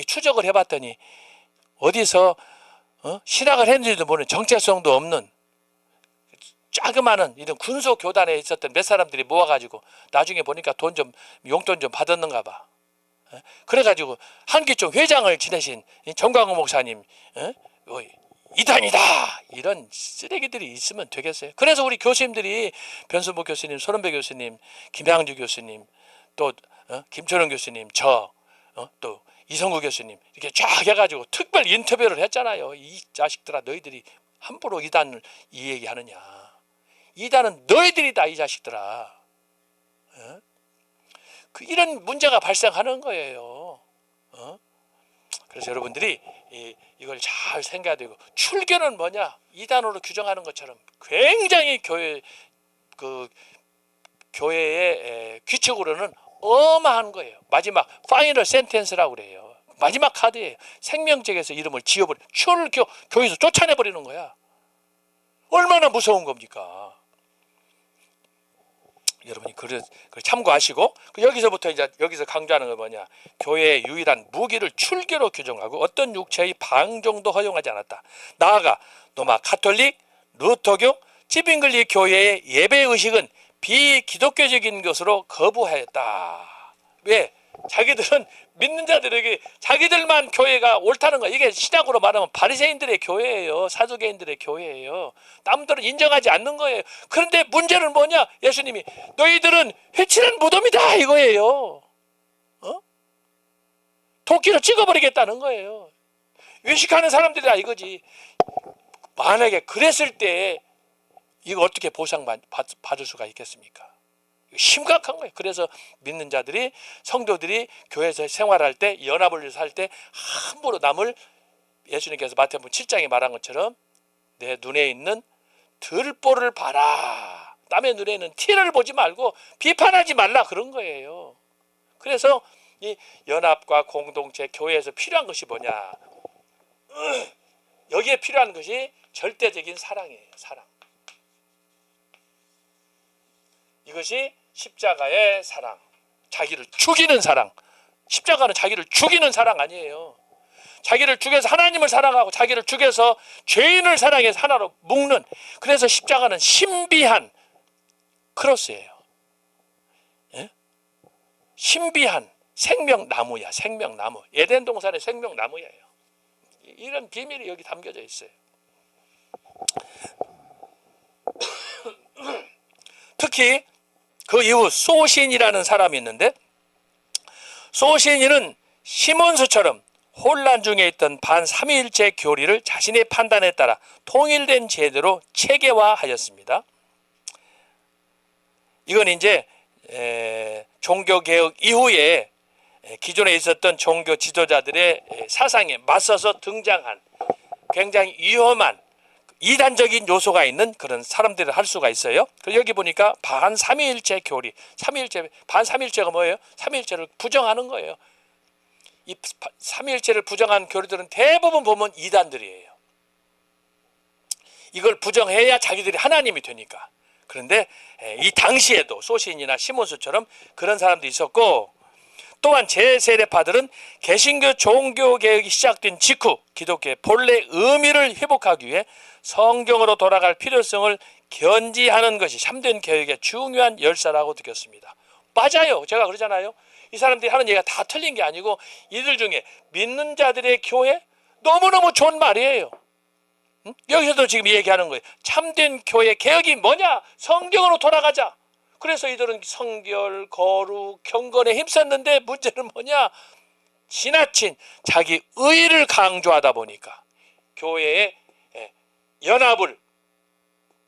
추적을 해봤더니 어디서 신학을 했는지도 모르는 정체성도 없는 자그마한 이런 군소 교단에 있었던 몇 사람들이 모아가지고 나중에 보니까 용돈 좀 받았는가 봐. 그래가지고 한기총 회장을 지내신 정광훈 목사님 이단이다 이런 쓰레기들이 있으면 되겠어요. 그래서 우리 교수님들이 변순복 교수님, 손원배 교수님, 김양주 교수님, 또 김철원 교수님, 또 이성구 교수님 이렇게 쫙 해가지고 특별 인터뷰를 했잖아요. 이 자식들아 너희들이 함부로 이단을 이 얘기하느냐. 이단은 너희들이다 이 자식들아. 이런 문제가 발생하는 거예요. 그래서 여러분들이 이걸 잘 생각해야 되고 출교는 뭐냐? 이단으로 규정하는 것처럼 굉장히 교회의 규칙으로는 어마한 거예요. 마지막 파이널 센텐스라고 그래요. 마지막 카드예요. 생명책에서 이름을 지워버려 출교 교회에서 쫓아내버리는 거야. 얼마나 무서운 겁니까? 여러분이 그걸 참고하시고 여기서부터 이제 여기서 강조하는 건 뭐냐? 교회의 유일한 무기를 출교로 규정하고 어떤 육체의 방종도 허용하지 않았다. 나아가 로마 카톨릭, 루터교, 찌빙글리 교회의 예배 의식은 비기독교적인 것으로 거부하였다. 왜? 자기들은 믿는 자들에게 자기들만 교회가 옳다는 거야. 이게 신약으로 말하면 바리새인들의 교회예요. 사두개인들의 교회예요. 남들은 인정하지 않는 거예요. 그런데 문제는 뭐냐? 예수님이 너희들은 회칠한 무덤이다 이거예요. 도끼로 찍어버리겠다는 거예요. 외식하는 사람들이다 이거지. 만약에 그랬을 때 이거 어떻게 보상받을 수가 있겠습니까? 심각한 거예요. 그래서 믿는 자들이 성도들이 교회에서 생활할 때 연합을 위해서 할 때 함부로 남을 예수님께서 마태복음 7장에 말한 것처럼 내 눈에 있는 들보를 봐라. 남의 눈에 있는 티를 보지 말고 비판하지 말라 그런 거예요. 그래서 이 연합과 공동체 교회에서 필요한 것이 뭐냐? 여기에 필요한 것이 절대적인 사랑이에요. 사랑. 이것이 십자가의 사랑, 자기를 죽이는 사랑. 십자가는 자기를 죽이는 사랑 아니에요. 자기를 죽여서 하나님을 사랑하고 자기를 죽여서 죄인을 사랑해서 하나로 묶는, 그래서 십자가는 신비한 크로스예요. 예? 신비한 생명나무야. 생명나무. 에덴 동산의 생명나무예요. 이런 비밀이 여기 담겨져 있어요. 특히 그 이후 소신이라는 사람이 있는데, 소신이는 시몬스처럼 혼란 중에 있던 반삼위일체 교리를 자신의 판단에 따라 통일된 제도로 체계화하였습니다. 이건 이제 종교개혁 이후에 기존에 있었던 종교 지도자들의 사상에 맞서서 등장한 굉장히 위험한 이단적인 요소가 있는 그런 사람들을 할 수가 있어요. 그리고 여기 보니까 반삼위일체 교리, 반삼위일체가 뭐예요? 삼위일체를 부정하는 거예요. 이 삼위일체를 부정한 교리들은 대부분 보면 이단들이에요. 이걸 부정해야 자기들이 하나님이 되니까. 그런데 이 당시에도 소신이나 시몬수처럼 그런 사람도 있었고, 또한 제세례파들은 개신교 종교개혁이 시작된 직후 기독교의 본래 의미를 회복하기 위해 성경으로 돌아갈 필요성을 견지하는 것이 참된 개혁의 중요한 열쇠라고 느꼈습니다. 맞아요. 제가 그러잖아요. 이 사람들이 하는 얘기가 다 틀린 게 아니고 이들 중에 믿는 자들의 교회 너무너무 좋은 말이에요. 여기서도 지금 얘기하는 거예요. 참된 교회 개혁이 뭐냐? 성경으로 돌아가자. 그래서 이들은 성결, 거룩, 경건에 힘썼는데 문제는 뭐냐? 지나친 자기 의를 강조하다 보니까 교회의 연합을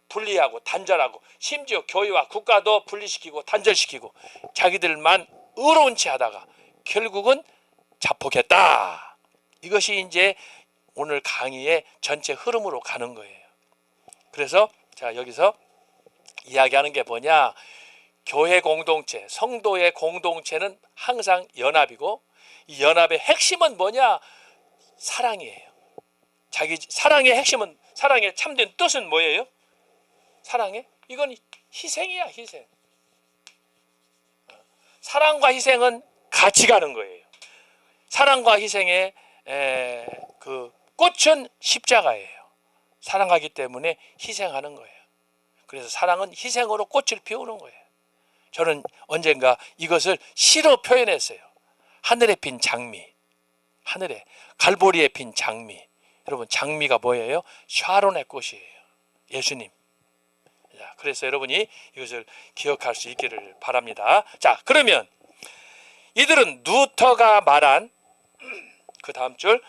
분리하고 단절하고 심지어 교회와 국가도 분리시키고 단절시키고 자기들만 의로운 채 하다가 결국은 자폭했다. 이것이 이제 오늘 강의의 전체 흐름으로 가는 거예요. 그래서 제가 여기서 이야기하는 게 뭐냐? 교회 공동체, 성도의 공동체는 항상 연합이고 이 연합의 핵심은 뭐냐? 사랑이에요. 사랑의 핵심은, 사랑의 참된 뜻은 뭐예요? 사랑의? 이건 희생이야, 희생. 사랑과 희생은 같이 가는 거예요. 사랑과 희생의 그 꽃은 십자가예요. 사랑하기 때문에 희생하는 거예요. 그래서 사랑은 희생으로 꽃을 피우는 거예요. 저는 언젠가 이것을 시로 표현했어요. 하늘에 핀 장미, 하늘에 갈보리에 핀 장미. 여러분, 장미가 뭐예요? 샤론의 꽃이에요. 예수님. 자, 그래서 여러분이 이것을 기억할 수 있기를 바랍니다. 자, 그러면 이들은 루터가 말한 그 다음 줄,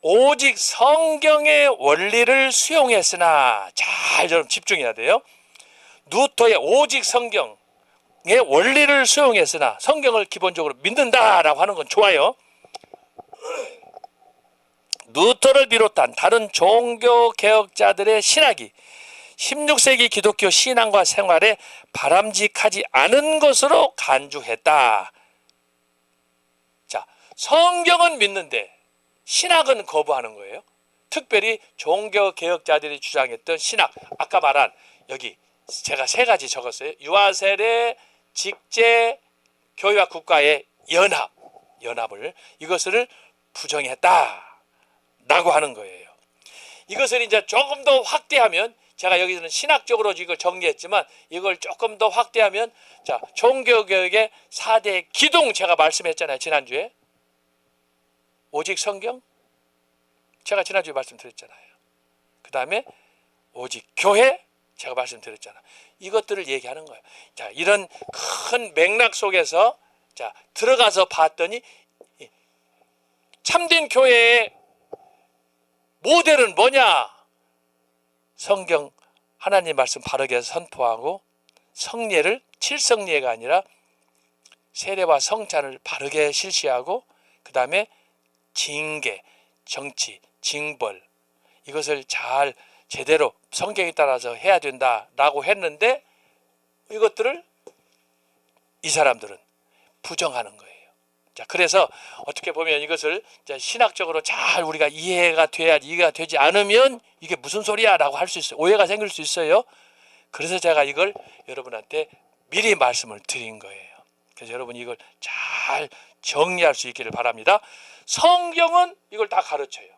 오직 성경의 원리를 수용했으나, 잘 여러분 집중해야 돼요. 루터의 오직 성경의 원리를 수용했으나, 성경을 기본적으로 믿는다라고 하는 건 좋아요. 루터를 비롯한 다른 종교 개혁자들의 신학이 16세기 기독교 신앙과 생활에 바람직하지 않은 것으로 간주했다. 자, 성경은 믿는데 신학은 거부하는 거예요. 특별히 종교 개혁자들이 주장했던 신학, 아까 말한 여기 제가 3가지 적었어요. 유아세례, 직제, 교회와 국가의 연합을 이것을 부정했다 라고 하는 거예요. 이것을 이제 조금 더 확대하면, 제가 여기서는 신학적으로 이걸 정리했지만 이걸 조금 더 확대하면, 자, 종교개혁의 4대 기둥 제가 말씀했잖아요, 지난주에. 오직 성경, 제가 지난주에 말씀드렸잖아요. 그 다음에 오직 교회, 제가 말씀드렸잖아요. 이것들을 얘기하는 거예요. 자, 이런 큰 맥락 속에서 자 들어가서 봤더니 참된 교회의 모델은 뭐냐? 성경 하나님 말씀 바르게 선포하고 성례를 칠성례가 아니라 세례와 성찬을 바르게 실시하고, 그 다음에 징계, 정치, 징벌, 이것을 잘 제대로 성경에 따라서 해야 된다라고 했는데 이것들을 이 사람들은 부정하는 거예요. 자, 그래서 어떻게 보면 이것을 신학적으로 잘 우리가 이해가 되지 않으면 이게 무슨 소리야 라고 할 수 있어요. 오해가 생길 수 있어요. 그래서 제가 이걸 여러분한테 미리 말씀을 드린 거예요. 그래서 여러분이 이걸 잘 정리할 수 있기를 바랍니다. 성경은 이걸 다 가르쳐요.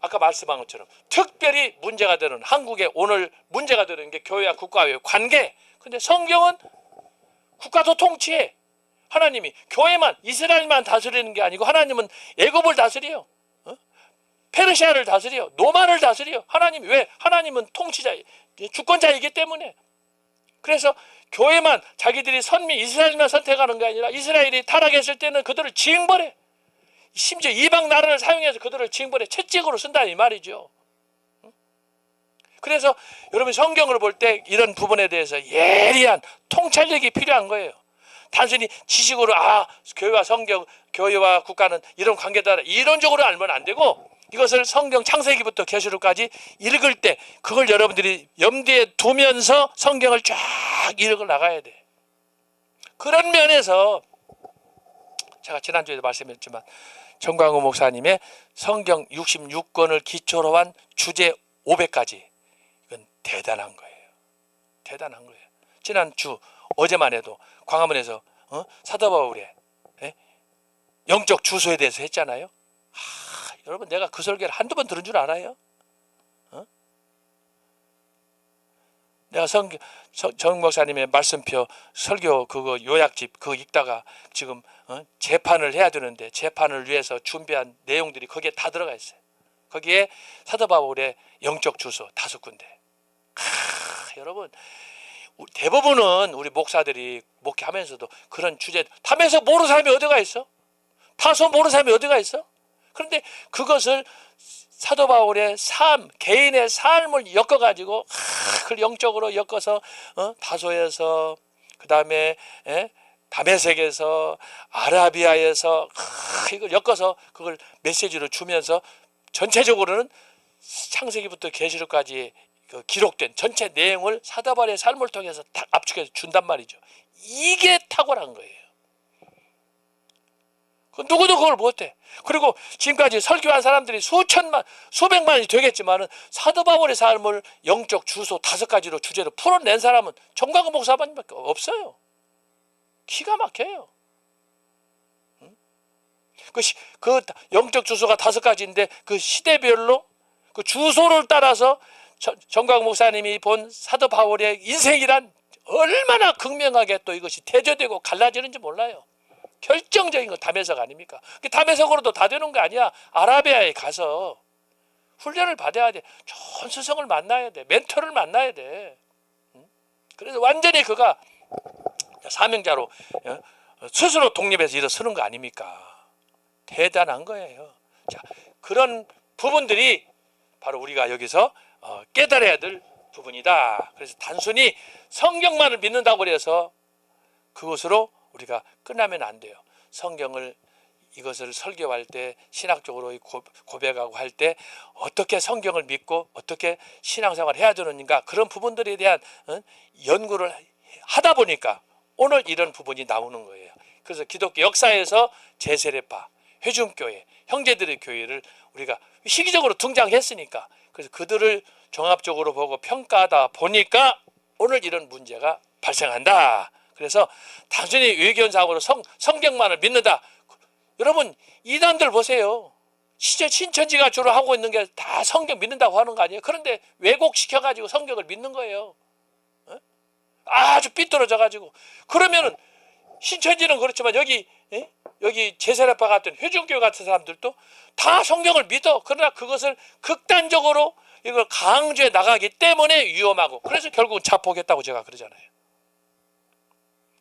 아까 말씀한 것처럼 특별히 문제가 되는, 한국에 오늘 문제가 되는 게 교회와 국가와의 관계. 근데 성경은 국가도 통치해. 하나님이 교회만, 이스라엘만 다스리는 게 아니고 하나님은 애굽을 다스려요. 페르시아를 다스려요. 노마를 다스려요. 하나님이 왜? 하나님은 통치자, 주권자이기 때문에. 그래서 교회만, 자기들이 선민 이스라엘만 선택하는 게 아니라 이스라엘이 타락했을 때는 그들을 징벌해. 심지어 이방 나라를 사용해서 그들을 징벌해 채찍으로 쓴다 이 말이죠. 그래서 여러분 성경을 볼 때 이런 부분에 대해서 예리한 통찰력이 필요한 거예요. 단순히 지식으로 교회와 성경, 교회와 국가는 이런 관계다 이론적으로 알면 안 되고 이것을 성경 창세기부터 계시록까지 읽을 때 그걸 여러분들이 염두에 두면서 성경을 쫙 읽어 나가야 돼. 그런 면에서 제가 지난주에도 말씀했지만 정광훈 목사님의 성경 66권을 기초로 한 주제 500가지, 이건 대단한 거예요. 대단한 거예요. 지난주 어제만 해도 광화문에서 사도 바울의 영적 주소에 대해서 했잖아요. 여러분, 내가 그 설교를 한두 번 들은 줄 알아요? 내가 정 목사님의 말씀표 설교 그거 요약집 그거 읽다가 지금 재판을 해야 되는데 재판을 위해서 준비한 내용들이 거기에 다 들어가 있어요. 거기에 사도 바울의 영적 주소 5군데. 여러분, 대부분은 우리 목사들이 목회하면서도 그런 주제 탐에서 모르는 사람이 어디가 있어? 파소 모르는 사람이 어디가 있어? 그런데 그것을 사도 바울의 삶, 개인의 삶을 엮어가지고 그걸 영적으로 엮어서 다소에서, 그 다음에 다메섹에서, 아라비아에서 이걸 엮어서 그걸 메시지로 주면서 전체적으로는 창세기부터 계시록까지 기록된 전체 내용을 사도 바울의 삶을 통해서 딱 압축해서 준단 말이죠. 이게 탁월한 거예요. 누구도 그걸 못해. 그리고 지금까지 설교한 사람들이 수천만, 수백만이 되겠지만은 사도 바울의 삶을 영적 주소 5가지로 주제로 풀어낸 사람은 정광훈 목사님밖에 없어요. 기가 막혀요. 그 영적 주소가 5가지인데 그 시대별로 그 주소를 따라서 정광훈 목사님이 본 사도 바울의 인생이란 얼마나 극명하게 또 이것이 대조되고 갈라지는지 몰라요. 결정적인 건 다메섹 아닙니까? 다메섹으로도 다 되는 거 아니야. 아라비아에 가서 훈련을 받아야 돼. 좋은 스승을 만나야 돼. 멘토를 만나야 돼. 그래서 완전히 그가 사명자로 스스로 독립해서 일어서는 거 아닙니까? 대단한 거예요. 자, 그런 부분들이 바로 우리가 여기서 깨달아야 될 부분이다. 그래서 단순히 성경만을 믿는다고 해서 그것으로 우리가 끝나면 안 돼요. 성경을 이것을 설교할 때 신학적으로 고백하고 할 때 어떻게 성경을 믿고 어떻게 신앙생활을 해야 되는가, 그런 부분들에 대한 연구를 하다 보니까 오늘 이런 부분이 나오는 거예요. 그래서 기독교 역사에서 제세례파, 회중교회, 형제들의 교회를 우리가 시기적으로 등장했으니까 그래서 그들을 종합적으로 보고 평가하다 보니까 오늘 이런 문제가 발생한다. 그래서 단순히 외견상으로 성경만을 믿는다. 여러분, 이단들 보세요. 신천지가 주로 하고 있는 게 다 성경 믿는다고 하는 거 아니에요? 그런데 왜곡시켜가지고 성경을 믿는 거예요. 아주 삐뚤어져가지고. 그러면은 신천지는 그렇지만 여기 제세례파 같은 회중교회 같은 사람들도 다 성경을 믿어. 그러나 그것을 극단적으로 이걸 강조해 나가기 때문에 위험하고, 그래서 결국은 자폭했다고 제가 그러잖아요.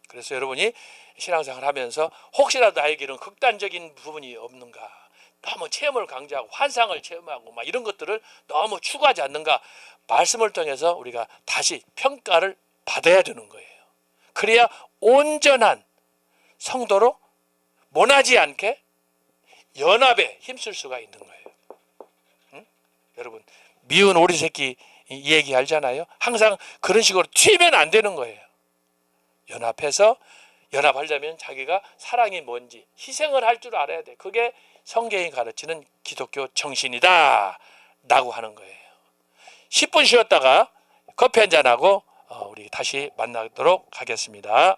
그래서 여러분이 신앙생활 하면서 혹시라도 나에게 이런 극단적인 부분이 없는가, 너무 체험을 강조하고 환상을 체험하고 막 이런 것들을 너무 추구하지 않는가, 말씀을 통해서 우리가 다시 평가를 받아야 되는 거예요. 그래야 온전한 성도로 모나지 않게 연합에 힘쓸 수가 있는 거예요. 응? 여러분, 미운 오리 새끼 이 얘기 알잖아요. 항상 그런 식으로 튀면 안 되는 거예요. 연합해서, 연합하려면 자기가 사랑이 뭔지 희생을 할 줄 알아야 돼. 그게 성경이 가르치는 기독교 정신이다 라고 하는 거예요. 10분 쉬었다가 커피 한잔하고 우리 다시 만나도록 하겠습니다.